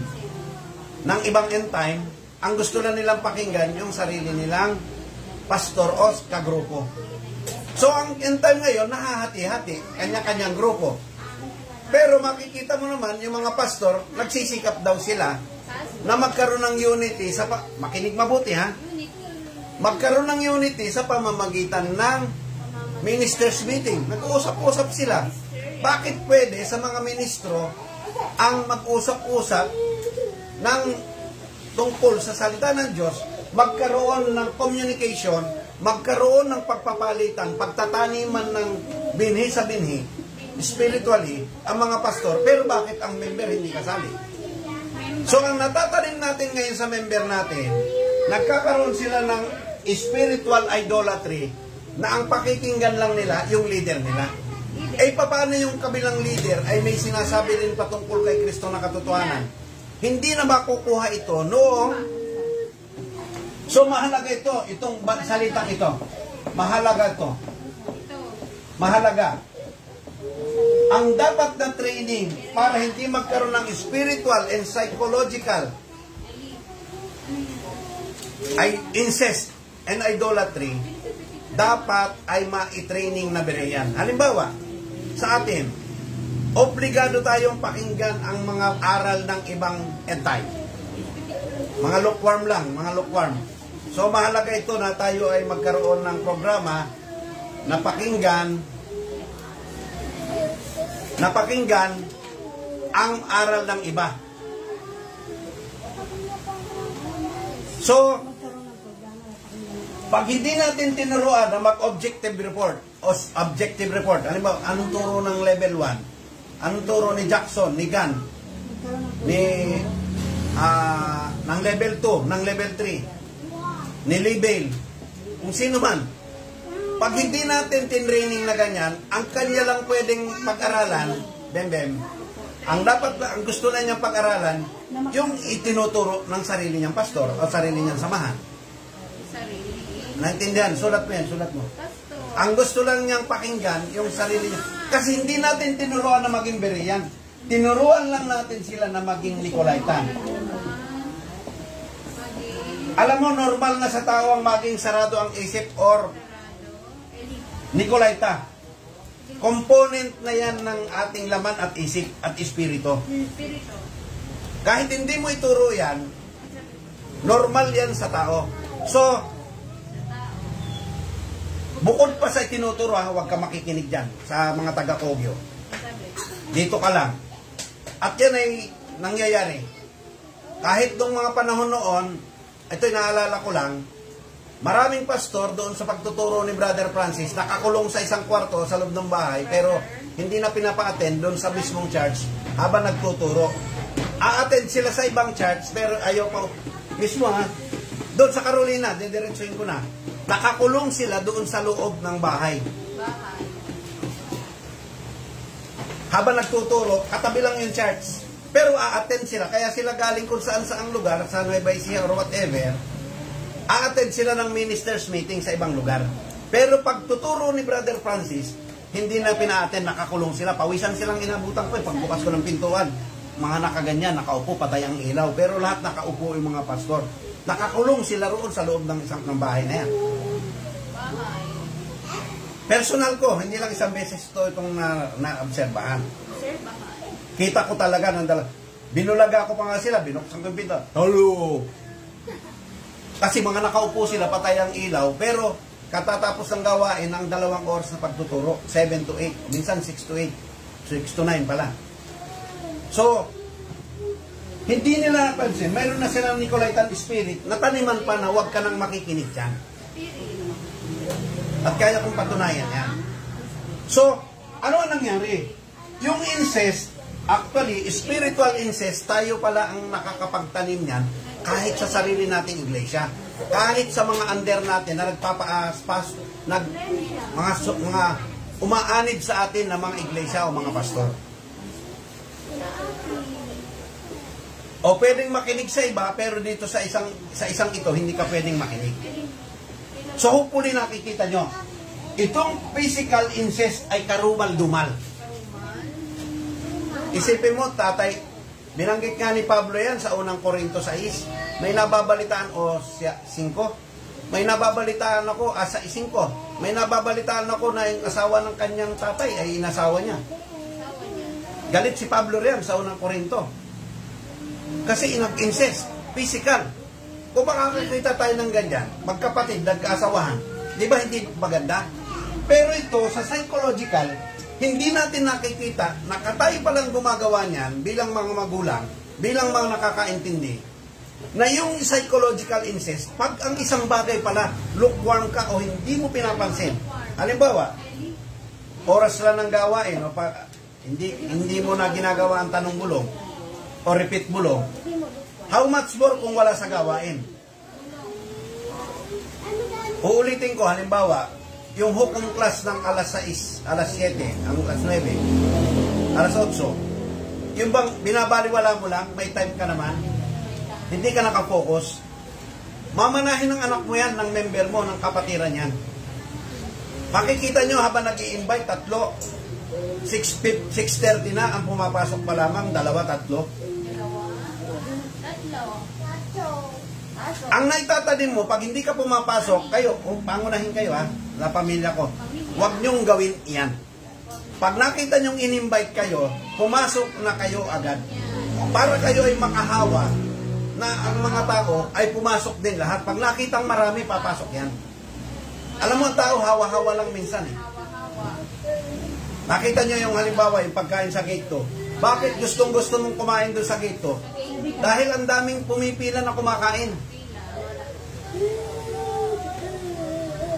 ng ibang end time, ang gusto na nilang pakinggan yung sarili nilang pastor o kagrupo. So, ang end time ngayon, nahahati-hati, kanya-kanyang grupo. Pero makikita mo naman, yung mga pastor, nagsisikap daw sila na magkaroon ng unity sa makinig mabuti ha. Magkaroon ng unity sa pamamagitan ng ministers meeting. Nag-uusap-usap sila. Bakit pwede sa mga ministro ang mag-usap-usap ng tungkol sa salita ng Diyos, magkaroon ng communication, magkaroon ng pagpapalitan, pagtataniman ng binhi sa binhi, spiritually, ang mga pastor, pero bakit ang member hindi kasali? So, ang natatanim natin ngayon sa member natin, nagkakaroon sila ng spiritual idolatry na ang pakikinggan lang nila yung leader nila. Eh, paano yung kabilang leader ay may sinasabi rin patungkol kay Kristo na katotohanan? Hindi na makukuha ito noong... So, mahalaga ito, itong salitang ito. Mahalaga ito. Mahalaga. Ang dapat na training para hindi magkaroon ng spiritual and psychological ay incest and idolatry, dapat ay ma-training na bereyan. Halimbawa, sa atin, obligado tayong pakinggan ang mga aral ng ibang entay. Mga lukewarm lang, mga lukewarm. So, mahalaga ito na tayo ay magkaroon ng programa na pakinggan ang aral ng iba. So, pag hindi natin tinuruan na mag-objective report o objective report, halimbawa, anong turo ng level 1? Anong turo ni Jackson, ni Gunn, ng level 2, ng level 3, ni Libel, kung sino man. Pag hindi natin tinraining na ganyan, ang kanya lang pwedeng pag-aralan, ang gusto na niyang pag-aralan, yung itinuturo ng sarili niyang pastor o sarili niyang samahan. Naintindihan? Sulat mo yan, sulat mo. Ang gusto lang niyang pakinggan, yung sarili niya. Kasi hindi natin tinuruan na maging Berean. Tinuruan lang natin sila na maging Nicolaitan. Alam mo, normal na sa tao ang maging sarado ang isip or Nicolaita. Component na yan ng ating laman at isip at espiritu. Kahit hindi mo ituro yan, normal yan sa tao. So, bukod pa sa tinuturo, huwag ka makikinig dyan sa mga taga-Kogyo. Dito ka lang. At yan ay nangyayari. Kahit nung mga panahon noon, ito'y naalala ko lang, maraming pastor doon sa pagtuturo ni Brother Francis, nakakulong sa isang kwarto sa loob ng bahay, pero hindi na pinapa-attend doon sa mismong church habang nagtuturo. A-attend sila sa ibang church, pero ayaw pa, mismo ha, doon sa Carolina, didiretsuhin ko na, nakakulong sila doon sa loob ng bahay. Habang nagtuturo, katabi lang yung church. Pero a-attend sila, kaya sila galing kung saan-saang lugar, sa Nueva Ecija or whatever, a-attend sila ng ministers meeting sa ibang lugar. Pero pag tuturo ni Brother Francis, hindi na pina-attend, nakakulong sila. Pawisan silang inabutan ko pagbukas ko ng pintuan. Mga nakaganyan, nakaupo, patay ang ilaw. Pero lahat nakaupo yung mga pastor. Nakakulong sila roon sa loob ng isang bahay na yan. Personal ko, hindi lang isang beses itong na-obserbahan. Kita ko talaga ng binulaga ko pa nga sila, binuksan ko yung pinto. Hello! Kasi mga nakaupo sila, patay ang ilaw, pero katatapos ng gawain ang 2 oras na pagtuturo, 7 to 8, minsan 6 to 8, 6 to 9 pala. So, hindi nila napansin, mayroon na silang Nicolaitan spirit, nataniman pa na huwag ka nang makikinig dyan. At kaya kong patunayan yan. So, ano ang nangyari? Yung incest, actually, spiritual incest, tayo pala ang nakakapagtanim yan kahit sa sarili nating iglesia. Kahit sa mga under natin na mga umaanid sa atin na mga iglesia o mga pastor. O pwedeng makinig sa iba, pero dito sa isang ito, hindi ka pwedeng makinig. So hopefully nakikita nyo, itong physical incest ay karumal-dumal. Isipin mo, tatay, binanggit nga ni Pablo yan sa unang Korinto 6, may nababalitaan, o 5, may nababalitaan ako, 5, may nababalitaan ako na yung asawa ng kanyang tatay ay inasawa niya. Galit si Pablo riyan sa unang Korinto. Kasi inag-incest, physical. Kung makakakita tayo ng ganyan, magkapatid, nagkaasawahan, di ba hindi maganda? Pero ito, sa psychological, hindi natin nakikita na tayo palang gumagawa niyan bilang mga magulang, bilang mga nakakaintindi, na yung psychological incest, pag ang isang bagay pala, lukewarm ka o hindi mo pinapansin. Halimbawa, oras lang ng gawain, o hindi mo na ginagawa ang tanong bulong, o repeat bulong, how much more kung wala sa gawain? Uulitin ko, halimbawa, yung hukom class ng alas 6, alas 7, ang alas 9, alas 8, yung bang binabaliwala mo lang, may time ka naman, hindi ka nakafocus, mamanahin ng anak mo yan, ng member mo, ng kapatiran yan. Makikita nyo habang nag-i-invite, 3, 6:30 na, ang pumapasok pa lamang, 2, 3. Ang naitatanim mo, pag hindi ka pumapasok, kayo, pangunahin kayo na pamilya ko, huwag nyong gawin iyan. Pag nakita nyong in-invite kayo, pumasok na kayo agad. Para kayo ay makahawa na ang mga tao ay pumasok din lahat. Pag nakitang marami, papasok yan. Alam mo, ang tao, hawa-hawa lang minsan eh. Nakita nyo yung halimbawa, yung pagkain sa gate to. Bakit gustong-gusto mong kumain doon sa gate to? Dahil ang daming pumipila na kumakain.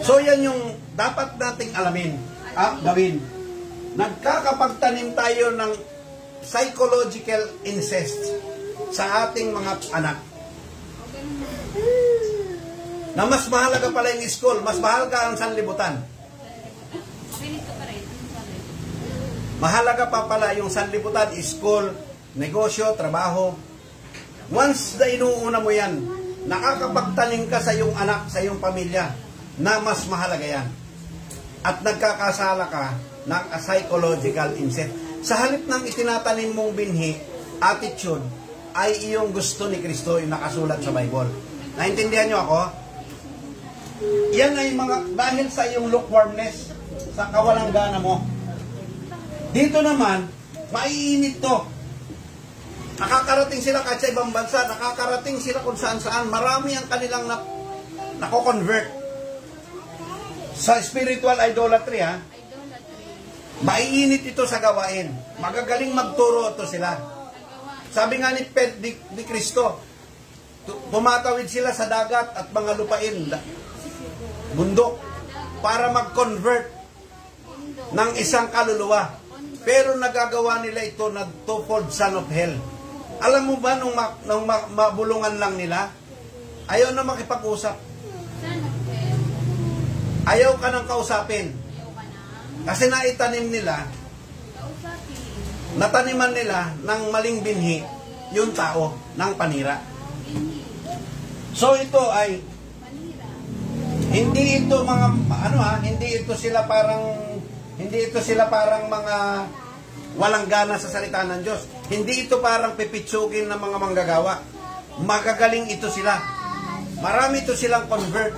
So yan yung dapat nating alamin at gawin. Nagkakapagtanim tayo ng psychological incest sa ating mga anak. Na mas mahalaga pala yung school, mas mahalaga ang sanlibutan. Mahalaga pa pala yung sanlibutan, school, negosyo, trabaho. Once na inuuna mo yan, nakakapagtanim ka sa iyong anak, sa iyong pamilya, na mas mahalaga yan. At nagkakasala ka ng psychological incest. Sa halip ng itinatanim mong binhi, attitude, ay iyong gusto ni Kristo, yung nakasulat sa Bible. Naintindihan nyo ako? Yan ay dahil sa iyong lukewarmness, sa kawalang gana mo. Dito naman, maiinit to. Nakakarating sila kahit sa ibang bansa, nakakarating sila kung saan-saan. Marami ang kanilang nako-convert. Sa spiritual idolatry, maiinit ito sa gawain. Magagaling magturo ito sila. Sabi nga ni Kristo, pumatawid sila sa dagat at mga lupain, bundok, para mag-convert ng isang kaluluwa. Pero nagagawa nila ito na twofold son of hell. Alam mo ba, nung mabulungan lang nila, ayaw na makipag-usap. Ayaw ka nang kausapin. Kasi naitanim nila, nataniman nila ng maling binhi yung tao ng panira. So ito ay hindi ito mga hindi ito sila parang mga walang gana sa salita ng Diyos. Hindi ito parang pipitsukin ng mga manggagawa. Magagaling ito sila. Marami ito silang convert.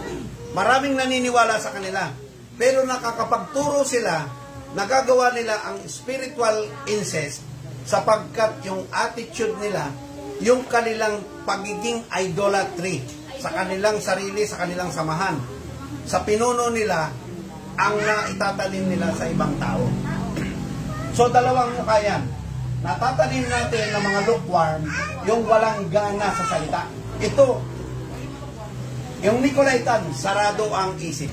Maraming naniniwala sa kanila. Pero nakakapagturo sila, nagagawa nila ang spiritual incest sapagkat yung attitude nila, yung kanilang pagiging idolatry sa kanilang sarili, sa kanilang samahan. Sa pinuno nila, ang naitatanim nila sa ibang tao. So, dalawang mukha yan. Natatanim natin ng mga lukewarm, yung walang gana sa salita. Ito, yung Nicolaitan, sarado ang isip.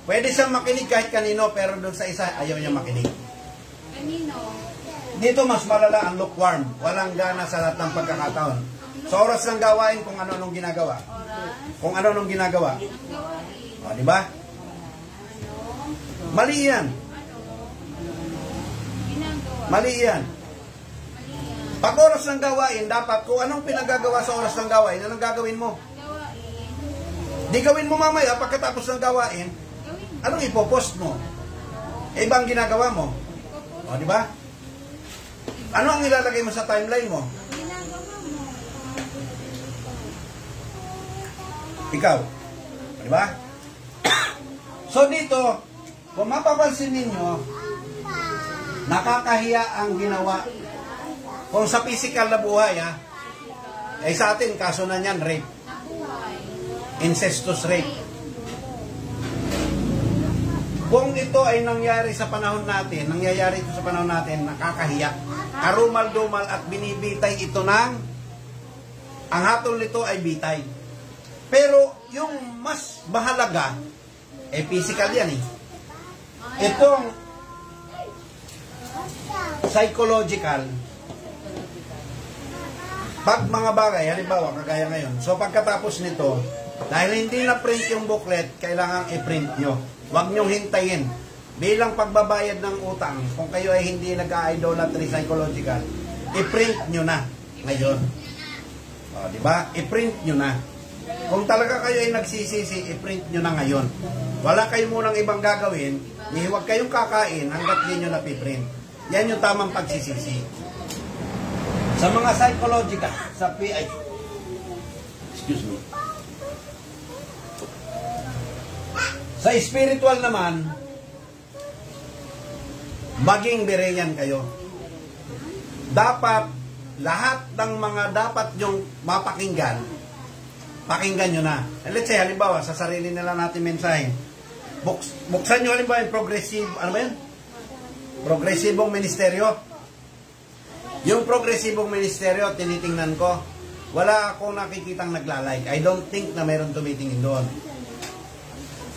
Pwede siyang makinig kahit kanino, pero doon sa isa, ayaw niya makinig. Kanino? Dito mas malala ang lukewarm. Walang gana sa lahat ng pagkakataon. Sa oras ng gawain, kung ano-anong ginagawa. Kung ano-anong ginagawa. O, di ba? Mali yan. Mali yan. Pag oras ng gawain, dapat kung anong pinagagawa sa oras ng gawain, anong gagawin mo? Di gawin mo mamaya pagkatapos ng gawain, anong ipopost mo? E, ibang ginagawa mo? O, di ba? Ano ang ilalagay mo sa timeline mo? Ikaw. O, di ba? So, dito, kung mapapansin ninyo, nakakahiya ang ginawa. Kung sa physical na buhay, eh sa atin, kaso na niyan, rape. Incestuous rape. Kung ito ay nangyari sa panahon natin, nangyayari ito sa panahon natin, nakakahiya. Karumal-dumal at binibitay ito ng, ang hatol nito ay bitay. Pero yung mas mahalaga, eh physical yan eh. Itong psychological, pag mga bagay, halimbawa, kagaya ngayon, so pagkatapos nito, dahil hindi na print yung booklet, kailangan i-print nyo. Huwag nyong hintayin. Bilang pagbabayad ng utang, kung kayo ay hindi nag-idolatry psychological, i-print nyo na ngayon. O, di ba? I-print nyo na. Kung talaga kayo ay nagsisisi, i-print nyo na ngayon. Wala kayo munang ibang gagawin, huwag kayong kakain hanggat di nyo napiprint. Yan yung tamang pagsisisi. Sa mga psychological, sa PI, excuse me. Sa spiritual naman, maging Berean kayo. Dapat, lahat ng mga dapat yung mapakinggan, pakinggan nyo na. Let's say, halimbawa, sa sarili nila natin mensahe, buksan nyo halimbawa yung progressive, ano ba yun? Progresibong ministeryo. Yung progresibong ministeryo, tinitingnan ko, wala akong nakikitang naglalike. I don't think na mayroon tumitingin doon.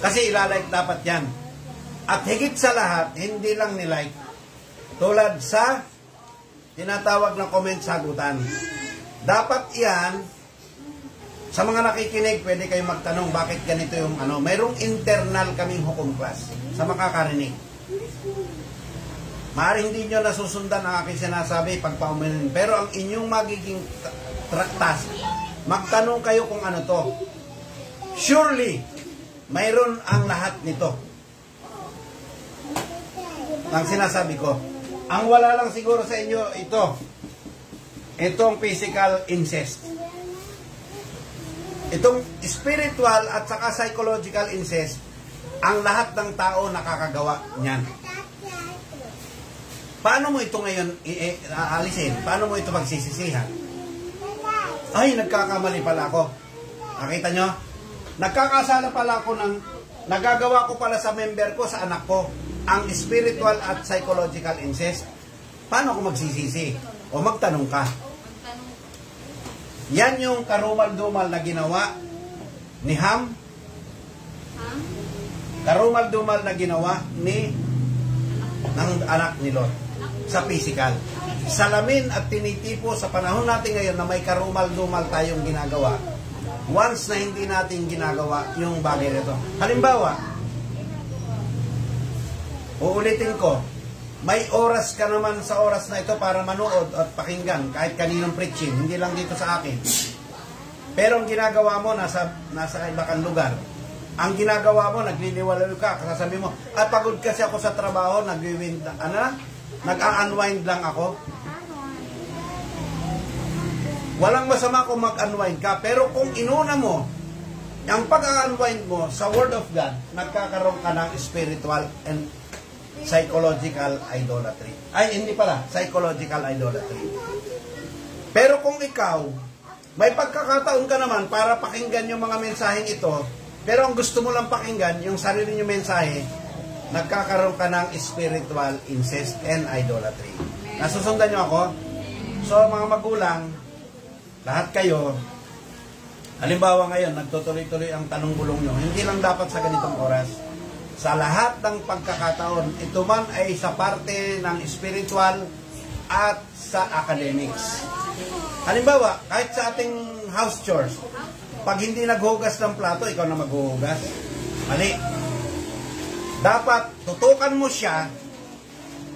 Kasi ilalike dapat yan. At higit sa lahat, hindi lang nilike. Tulad sa tinatawag na comment sagutan. Dapat yan, sa mga nakikinig, pwede kayong magtanong bakit ganito yung ano. Mayroong internal kaming hukom class sa makakarinig. Maaaring hindi nyo nasusundan ang aking sinasabi pag paumanin. Pero ang inyong magiging task, magtanong kayo kung ano to. Surely, mayroon ang lahat nito. Ang sinasabi ko. Ang wala lang siguro sa inyo, ito. Itong physical incest. Itong spiritual at saka psychological incest, ang lahat ng tao nakakagawa niyan. Paano mo ito ngayon aalisin? Paano mo ito pagsisisihan? Ay, nagkakamali pala ako. Nakita nyo? Nagkakasala pala ako ng nagagawa ko pala sa member ko, sa anak ko, ang spiritual at psychological incest. Paano ako magsisisi? O magtanong ka. Yan yung karumal-dumal na ginawa ni Ham. Karumal-dumal na ginawa ng anak ni Lot sa physical. Salamin at tinitipo sa panahon natin ngayon na may karumal-dumal tayong ginagawa. Once na hindi natin ginagawa yung bagay nito. Halimbawa, uulitin ko, may oras ka naman sa oras na ito para manood at pakinggan kahit kaninong preaching, hindi lang dito sa akin. Pero ang ginagawa mo, nasa iba kang lugar. Ang ginagawa mo, nagliliwalalo ka, kasasabi mo, pagod kasi ako sa trabaho, nag-unwind lang ako. Walang masama kung mag-unwind ka, pero kung inuna mo, ang pag-unwind mo sa Word of God, nagkakaroon ka ng spiritual and psychological idolatry. Ay, hindi pala, psychological idolatry. Pero kung ikaw may pagkakataon ka naman para pakinggan yung mga mensaheng ito, pero ang gusto mo lang pakinggan, yung sarili yung mensahe, nagkakaroon ka ng spiritual incest and idolatry. Nasusundan nyo ako? So, mga magulang, lahat kayo, halimbawa ngayon, nagtutuloy-tuloy ang tanong bulong nyo, hindi lang dapat sa ganitong oras. Sa lahat ng pagkakataon, ito man ay sa parte ng spiritual at sa academics. Halimbawa, kahit sa ating house chores, pag hindi naghugas ng plato, ikaw na maghuhugas. Mali. Dapat tutukan mo siya,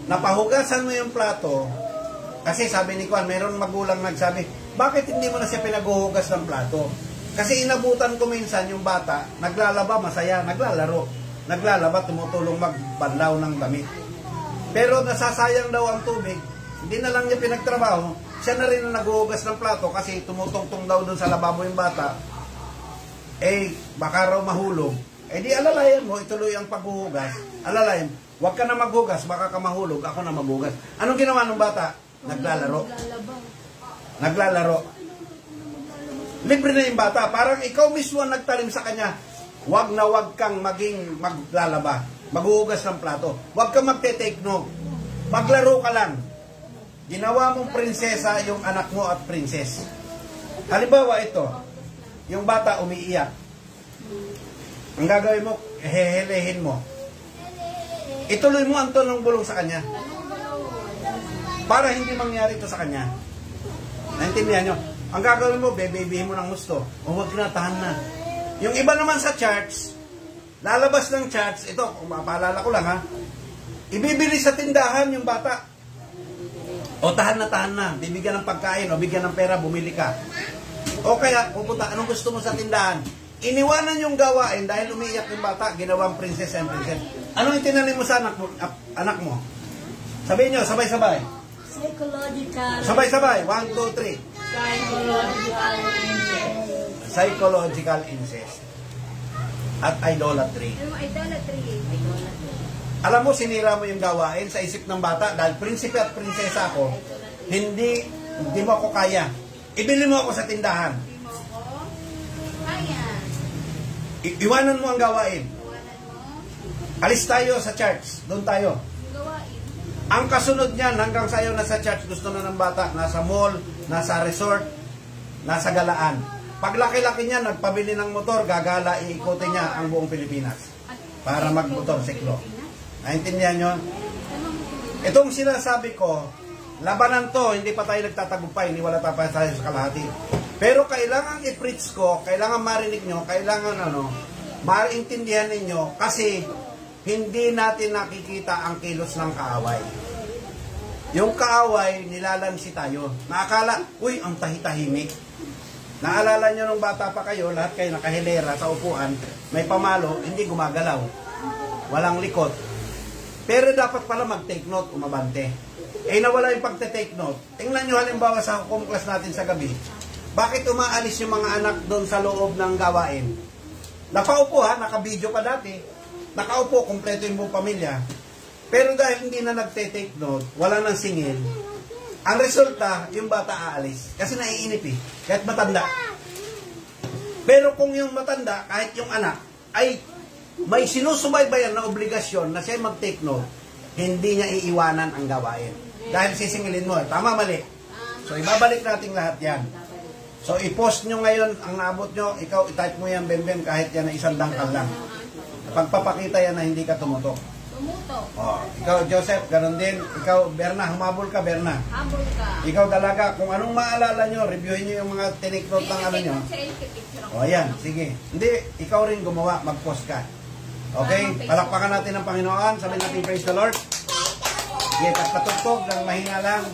napahugasan mo yung plato, kasi sabi ni Juan, meron magulang nagsabi, bakit hindi mo na siya pinaghuhugas ng plato? Kasi inabutan ko minsan yung bata, naglalaba, masaya, naglalaba, tumutulong magbanlaw ng damit. Pero nasasayang daw ang tubig, hindi na lang niya pinagtrabaho, siya na rin ang naghuhugas ng plato kasi tumutungtong daw dun sa lababo yung bata, baka raw mahulog. Di alalayan mo, ituloy ang paghuhugas. Alalayan, huwag ka na maghugas, baka ka mahulog, ako na maghugas. Anong ginawa ng bata? Naglalaro. Libre na yung bata. Parang ikaw mismo ang nagtalim sa kanya. Huwag na huwag kang maging maglalaba. Maghuhugas ng plato. Huwag kang magte-take note. Maglaro ka lang. Ginawa mong prinsesa yung anak mo at prinses. Halimbawa ito, yung bata umiiyak. Ang gagawin mo, hehelehin mo. Ituloy mo ang tonong bulong sa kanya. Para hindi mangyari ito sa kanya. Naintindihan nyo? Ang gagawin mo, bebebihin mo ng gusto. O huwag na, tahan na. Yung iba naman sa church, lalabas ng church, ito, kung mapaalala ko lang ha, ibibili sa tindahan yung bata. O tahan na, bibigyan ng pagkain o bigyan ng pera, bumili ka. O kaya, pupunta, anong gusto mo sa tindahan? Iniwanan yung gawain dahil umiiyak yung bata, ginawang princess and princess. Anong itinanim mo sa anak mo? Sabihin nyo, sabay-sabay. Psychological. Sabay-sabay, 1, 2, 3. Psychological incest. At idolatry. Alam mo, sinira mo yung gawain sa isip ng bata dahil prinsipe at prinsesa ako, hindi mo ako kaya. Ibili mo ako sa tindahan. Iwanan mo ang gawain. Alis tayo sa church. Doon tayo. Ang kasunod niyan, hanggang sa iyo nasa church, gusto na ng bata, nasa mall, nasa resort, nasa galaan. Pag laki-laki niya, nagpabili ng motor, gagala, iikutin niya ang buong Pilipinas para magmotorsiklo. Naintindihan nyo? Itong sinasabi ko, labanan to, hindi pa tayo nagtatagumpay, hindi wala tayo sa kalahati. Pero kailangan i-preach ko, kailangan marinig nyo, kailangan maintindihan ninyo, kasi hindi natin nakikita ang kilos ng kaaway. Yung kaaway, nilalansi tayo. Naakala, uy, ang tahitahimik. Naalala nyo nung bata pa kayo, lahat kayo nakahilera sa upuan, may pamalo, hindi gumagalaw. Walang likot. Pero dapat pala mag-take note, umabante. Nawala yung pagte-take note. Tingnan nyo halimbawa sa hukom class natin sa gabi, bakit umaalis yung mga anak doon sa loob ng gawain? Nakaupo ha, naka-video pa dati. Nakaupo, kompleto yung buong pamilya. Pero dahil hindi na nagte-take note, wala nang singil, ang resulta, yung bata aalis. Kasi naiinip kahit matanda. Pero kung yung matanda, kahit yung anak, ay may sinusubaybayan na obligasyon na siya mag-take note, hindi niya iiwanan ang gawain. Dahil sisingilin mo, tama, mali. So, ibabalik natin lahat yan. So, i-post nyo ngayon ang naabot nyo, ikaw i-type mo yan, bem-bem, kahit yan na isang dangkal lang. Pagpapakita yan na hindi ka tumutok. Ikaw, Joseph, ganun din. Ikaw, Berna, humabol ka, Berna. Habol ka. Ikaw, Dalaga, kung anong maalala nyo, reviewin nyo yung mga tiniknot ng ano nyo. Ayan, sige. Hindi, ikaw rin gumawa, mag-post ka. Okay? Palakpakan natin ang Panginoon. Sabihin natin, praise the Lord. Sige, patutog lang, mahina lang.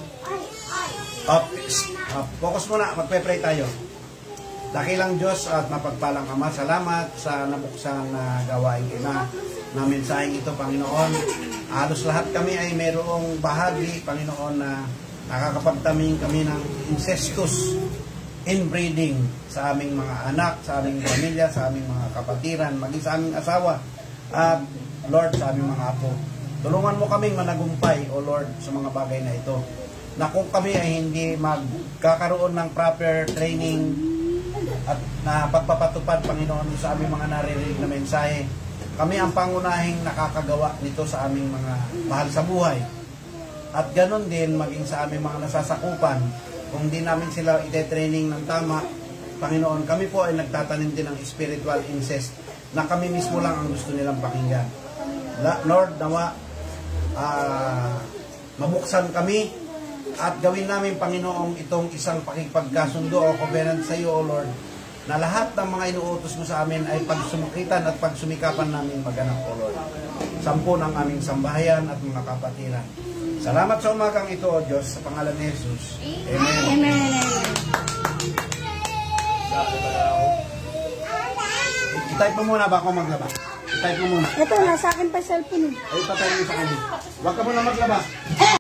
Focus muna, magpe-pray tayo. Dakilang Diyos at mapagpalang Ama, salamat sa nabuksan na gawain na mensaheng ito, Panginoon. Halos lahat kami ay mayroong bahagi, Panginoon, na nakakapagtaming kami ng incestuous inbreeding sa aming mga anak, sa aming pamilya, sa aming mga kapatiran, maging sa aming asawa, at Lord, sa aming mga apo. Tulungan mo kaming managumpay, O Lord, sa mga bagay na ito. na kung kami ay hindi magkakaroon ng proper training at na pagpapatupad, Panginoon, sa aming mga naririnig na mensahe, kami ang pangunahing nakakagawa nito sa aming mga mahal sa buhay. At ganon din maging sa aming mga nasasakupan, kung di namin sila ite-training ng tama, Panginoon, kami po ay nagtatanim din ng spiritual incest na kami mismo lang ang gusto nilang pakinggan. Lord, nawa mabuksan kami at gawin namin, Panginoong, itong isang pakipagkasundo o covenant sa iyo, O Lord, na lahat ng mga inuutos mo sa amin ay pagsumukitan at pagsumikapan namin maganap, O Lord. Sampu ng aming sambahayan at mga kapatiran. Salamat sa umagang ito, O Diyos, sa pangalan ni Jesus. Amen. Amen. I-type mo muna ba ako maglaba? I-type mo muna. Ito, nasa akin pa cellphone. Ay, patay mo sa kanya. Huwag ka muna maglaba.